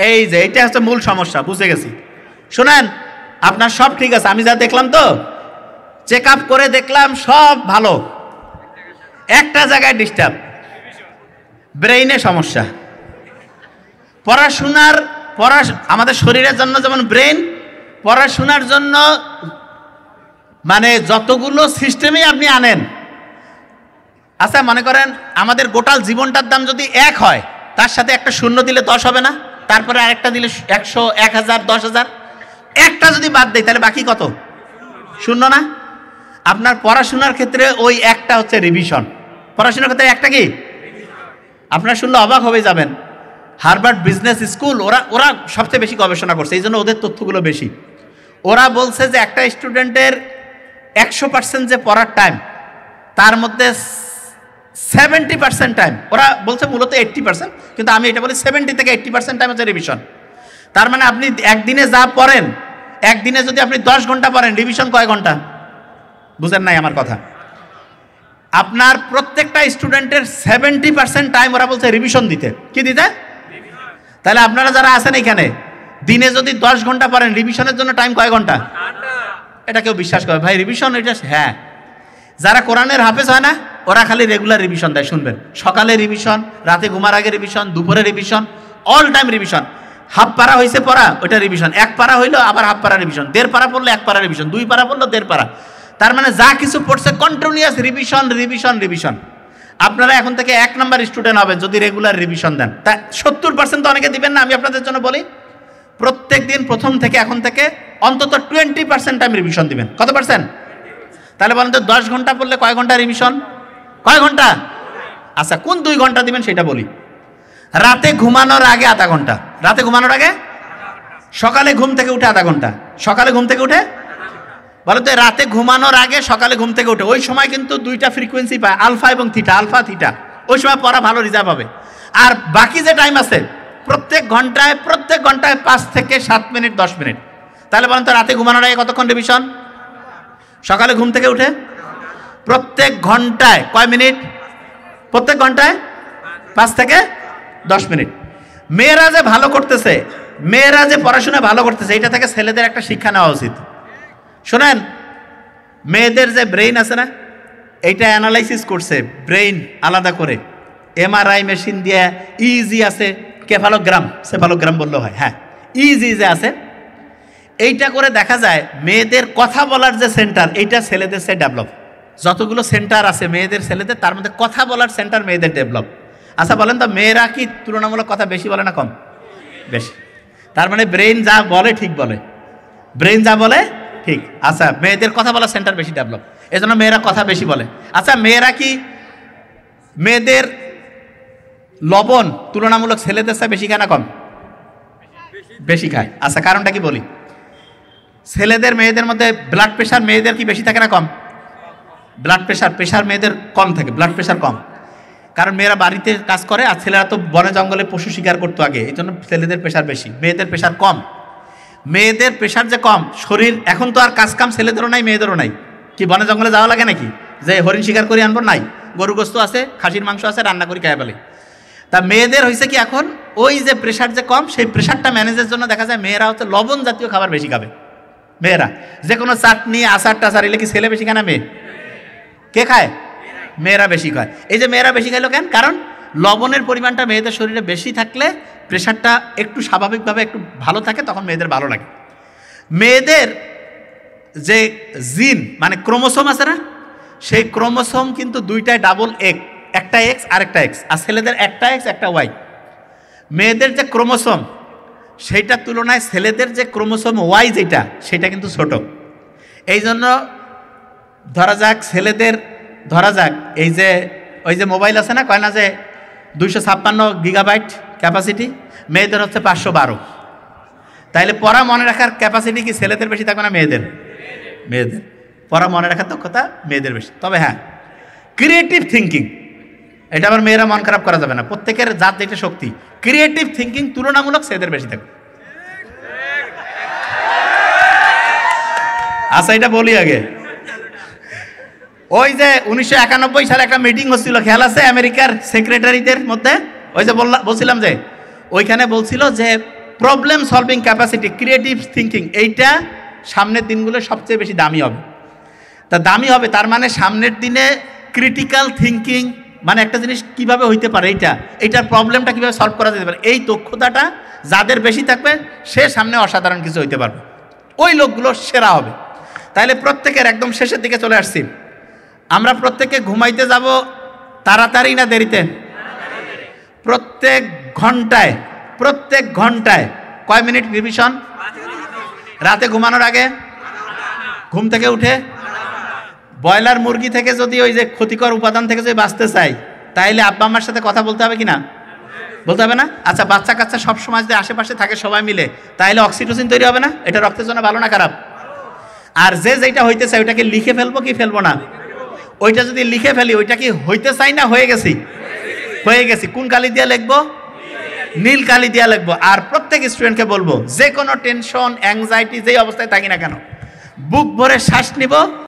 A: এই যে এইটা হচ্ছে মূল সমস্যা, বুঝে গেছি। শোনেন, আপনার সব ঠিক আছে, আমি যা দেখলাম তো চেক আপ করে দেখলাম সব ভালো, একটা জায়গায় ডিস্টার্ব, ব্রেইনে সমস্যা। আমাদের শরীরের জন্য যেমন ব্রেন, পড়াশোনার জন্য মানে যতগুলো সিস্টেমে আপনি আনেন। আচ্ছা, মনে করেন আমাদের গোটাল জীবনটার দাম যদি 1 হয়, তার সাথে একটা শূন্য দিলে 10 হবে না? তারপরে আরেকটা দিলে 100, 1000, 10,000। একটা যদি বাদ দেয় তাহলে বাকি কত? শূন্য না? আপনার পড়াশোনার ক্ষেত্রে ওই একটা হচ্ছে রিভিশন। পড়াশোনার ক্ষেত্রে একটা কি? আপনারা শুনলে অবাক হয়ে যাবেন, হার্ভার্ড বিজনেস স্কুল ওরা সবচেয়ে বেশি গবেষণা করছে, এই জন্য ওদের তথ্যগুলো বেশি। ওরা বলছে যে একটা স্টুডেন্টের 100% যে পড়ার টাইম, তার মধ্যে 70% টাইম, ওরা বলছে মূলত 80%, কিন্তু আমি এটা বলি 70 থেকে 80% টাইম হচ্ছে রিভিশন। তার মানে আপনি একদিনে যা পড়েন, একদিনে যদি আপনি 10 ঘন্টা পড়েন, রিভিশন কয় ঘন্টা? বুঝেন নাই আমার কথা? আপনার প্রত্যেকটা স্টুডেন্টের 70% টাইম ওরা বলছে রিভিশন দিতে। কি দিতে? তাহলে আপনারা যারা আছেন এখানে, দিনে যদি 10 ঘন্টা পড়েন, রিভিশনের জন্য টাইম কয় ঘন্টা? এটা কেউ বিশ্বাস করে ভাই রিভিশন এটা? হ্যাঁ, যারা কোরআনের হাফেজ হয় না, ওরা খালি রেগুলার রিভিশন দেয়। শুনবেন, সকালে রিভিশন, রাতে ঘুমার আগে রিভিশন, দুপুরে revision, all time revision. Half পারা হয়েছে পড়া, ওইটা রিভিশন। 1 পারা হইলো আবার হাফ পারা রিভিশন। 1.5 পারা পড়লে 1 পারা রিভিশন, 2 পারা পড়লো 1.5 পারা। তার মানে যা কিছু পড়ছে কন্টিনিউয়াস রিভিশন রিভিশন রিভিশন। আপনারা এখন থেকে 1 নাম্বার স্টুডেন্ট হবেন যদি রেগুলার রিভিশন দেন। তা 70% তো অনেকে দিবেন না, আমি আপনাদের জন্য বলি প্রত্যেক দিন প্রথম থেকে এখন থেকে অন্তত 20% টাইম রিভিশন দিবেন। কত পার্সেন্ট? তাহলে বলেন তো 10 ঘন্টা পড়লে কয় ঘন্টা রিভিশন? কয় ঘন্টা? আচ্ছা, কোন 2 ঘন্টা দিবেন সেটা বলি। রাতে ঘুমানোর আগে আধা ঘন্টা, রাতে ঘুমানোর আগে। সকালে ঘুম থেকে উঠে আধা ঘন্টা, সকালে ঘুম থেকে উঠে বলো তো, রাতে ঘুমানোর আগে সকালে ঘুম থেকে উঠে, ওই সময় কিন্তু 2টা ফ্রিকোয়েন্সি পায়, আলফা এবং থিটা, আলফা থিটা। ওই সময় পড়া ভালো রিজার্ভ হবে। আর বাকি যে টাইম আছে প্রত্যেক ঘন্টায় 5 থেকে 7 মিনিট 10 মিনিট। তাহলে বলেন তো রাতে ঘুমানোর আগে কতক্ষণ রিভিশন? সকালে ঘুম থেকে উঠে প্রত্যেক ঘন্টায় কয় মিনিট? প্রত্যেক ঘন্টায় 5 থেকে 10 মিনিট। মেয়েরা যে ভালো করতেছে, মেয়েরা যে পড়াশোনা ভালো করতেছে, এটা থেকে ছেলেদের একটা শিক্ষা নেওয়া উচিত। শোনেন, মেয়েদের যে ব্রেইন আছে না, এইটা অ্যানালাইসিস করছে, ব্রেইন আলাদা করে এমআরআই মেশিন দিয়ে, ইজি আছে, সেফালোগ্রাম বললেও হয়, হ্যাঁ ইজি যে আছে, এইটা করে দেখা যায় মেয়েদের কথা বলার যে সেন্টার, এইটা ছেলেদের সে ডেভেলপ। যতগুলো সেন্টার আছে মেয়েদের ছেলেদের, তার মধ্যে কথা বলার সেন্টার মেয়েদের ডেভেলপ। আচ্ছা বলেন তো, মেয়েরা কি তুলনামূলক কথা বেশি বলে না কম? বেশি। তার মানে ব্রেইন যা বলে ঠিক বলে, ব্রেইন যা বলে ঠিক ঠিক। আচ্ছা, মেয়েদের কথা বলা সেন্টার বেশি ডেভেলপ, এজন্য মেয়েরা কথা বেশি বলে। আচ্ছা, মেয়েরা কি মেয়েদের লবণ তুলনামূলক ছেলেদের চেয়ে বেশি খায় না কম? বেশি খায়। আচ্ছা, কারণটা কি বলি। ছেলেদের মেয়েদের মধ্যে ব্লাড প্রেশার মেয়েদের কি বেশি থাকে না কম? ব্লাড প্রেশার মেয়েদের কম থাকে, ব্লাড প্রেশার কম। কারণ মেয়েরা বাড়িতে কাজ করে আর ছেলেরা তো বনে জঙ্গলে পশু শিকার করতো আগে, এই জন্য ছেলেদের প্রেশার বেশি, মেয়েদের প্রেশার কম। মেয়েদের প্রেশার যে কম, শরীর এখন তো আর কাজ কাম ছেলেদেরও নাই মেয়েদেরও নাই। কি বনে জঙ্গলে যাওয়া লাগে নাকি যে হরিণ শিকার করে আনবো? নাই, গরু গোস্ত আছে, খাসির মাংস আছে, রান্না করে খাই ফেলে। তা মেয়েদের হয়েছে কি এখন ওই যে প্রেশার যে কম, সেই প্রেশারটা ম্যানেজের জন্য দেখা যায় মেয়েরা হচ্ছে লবণ জাতীয় খাবার বেশি খাবে। মেয়েরা যে কোনো চাটনি আচার টাচার এলে কি ছেলে বেশি খায় না মেয়ে? কে খায়? মেয়েরা বেশি খায়। এই যে মেয়েরা বেশি খাইলো কেন? কারণ লবণের পরিমাণটা মেয়েদের শরীরে বেশি থাকলে প্রেশারটা একটু স্বাভাবিকভাবে একটু ভালো থাকে, তখন মেয়েদের ভালো লাগে। মেয়েদের যে জিন মানে ক্রোমোসোম আছে না, সেই ক্রোমোসোম কিন্তু দুইটাই ডাবল এক্স, একটা এক্স আর একটা এক্স, আর ছেলেদের একটা এক্স একটা ওয়াই। মেয়েদের যে ক্রোমোসোম সেইটার তুলনায় ছেলেদের যে ক্রোমোসোম ওয়াই যেটা, সেটা কিন্তু ছোট। এই জন্য ধরা যাক ছেলেদের, ধরা যাক এই যে ওই যে মোবাইল আছে না, কয় না যে 256 গিগাবাইট ক্যাপাসিটি, মেয়েদের হচ্ছে 512। তাইলে পড়া মনে রাখার ক্যাপাসিটি কি ছেলেদের বেশি থাকবে না মেয়েদের? মেয়েদের পড়া মনে রাখার দক্ষতা মেয়েদের বেশি। তবে হ্যাঁ, ক্রিয়েটিভ থিঙ্কিং, এটা আবার মেয়েরা মন খারাপ করা যাবে না, প্রত্যেকের জাত যেটা শক্তি, ক্রিয়েটিভ থিঙ্কিং তুলনামূলক ছেলেদের বেশি থাকবে। আচ্ছা, এটা বলি আগে। ওই যে 1991 সালে একটা মিটিং হচ্ছিল, খেয়াল আছে? আমেরিকার সেক্রেটারিদের মধ্যে ওই যে বলছিলাম যে ওইখানে বলছিল যে problem solving capacity, creative thinking, এইটা সামনের দিনগুলো সবচেয়ে বেশি দামি হবে। তা দামি হবে তার মানে সামনের দিনে ক্রিটিক্যাল থিঙ্কিং মানে একটা জিনিস কিভাবে হইতে পারে, এইটার প্রবলেমটা কিভাবে সলভ করা যেতে পারে, এই দক্ষতাটা যাদের বেশি থাকবে সে সামনে অসাধারণ কিছু হইতে পারবে, ওই লোকগুলো সেরা হবে। তাহলে প্রত্যেকের একদম শেষের দিকে চলে আসছি, আমরা প্রত্যেকে ঘুমাইতে যাব তাড়াতাড়ি না দেরিতে? প্রত্যেক ঘন্টায় কয় মিনিট রিভিশন? রাতে ঘুমানোর আগে, ঘুম থেকে উঠে ব্রয়লার মুরগি থেকে যদি ওই যে ক্ষতিকর উপাদান থেকে যদি বাঁচতে চাই, তাইলে আব্বা আম্মার সাথে কথা বলতে হবে কি না? বলতে হবে না? আচ্ছা, বাচ্চা কাচ্চা সব সময় যদি আশেপাশে থাকে সবাই মিলে, তাইলে অক্সিটোসিন তৈরি হবে না? এটা রক্তের জন্য ভালো না খারাপ? আর যেটা হইতে চাই ওইটাকে লিখে ফেলবো কি ফেলবো না? ওইটা যদি লিখে ফেলি, ওইটা কি হইতে চাই না হয়ে গেছি? হয়ে গেছি। কোন কালি দিয়ে লিখবো? নীল কালি দিয়ে লিখবো। আর প্রত্যেক স্টুডেন্টকে বলবো যে কোনো টেনশন অ্যাংজাইটি যেই অবস্থায় থাকি না কেন, বুক ভরে শ্বাস নিব,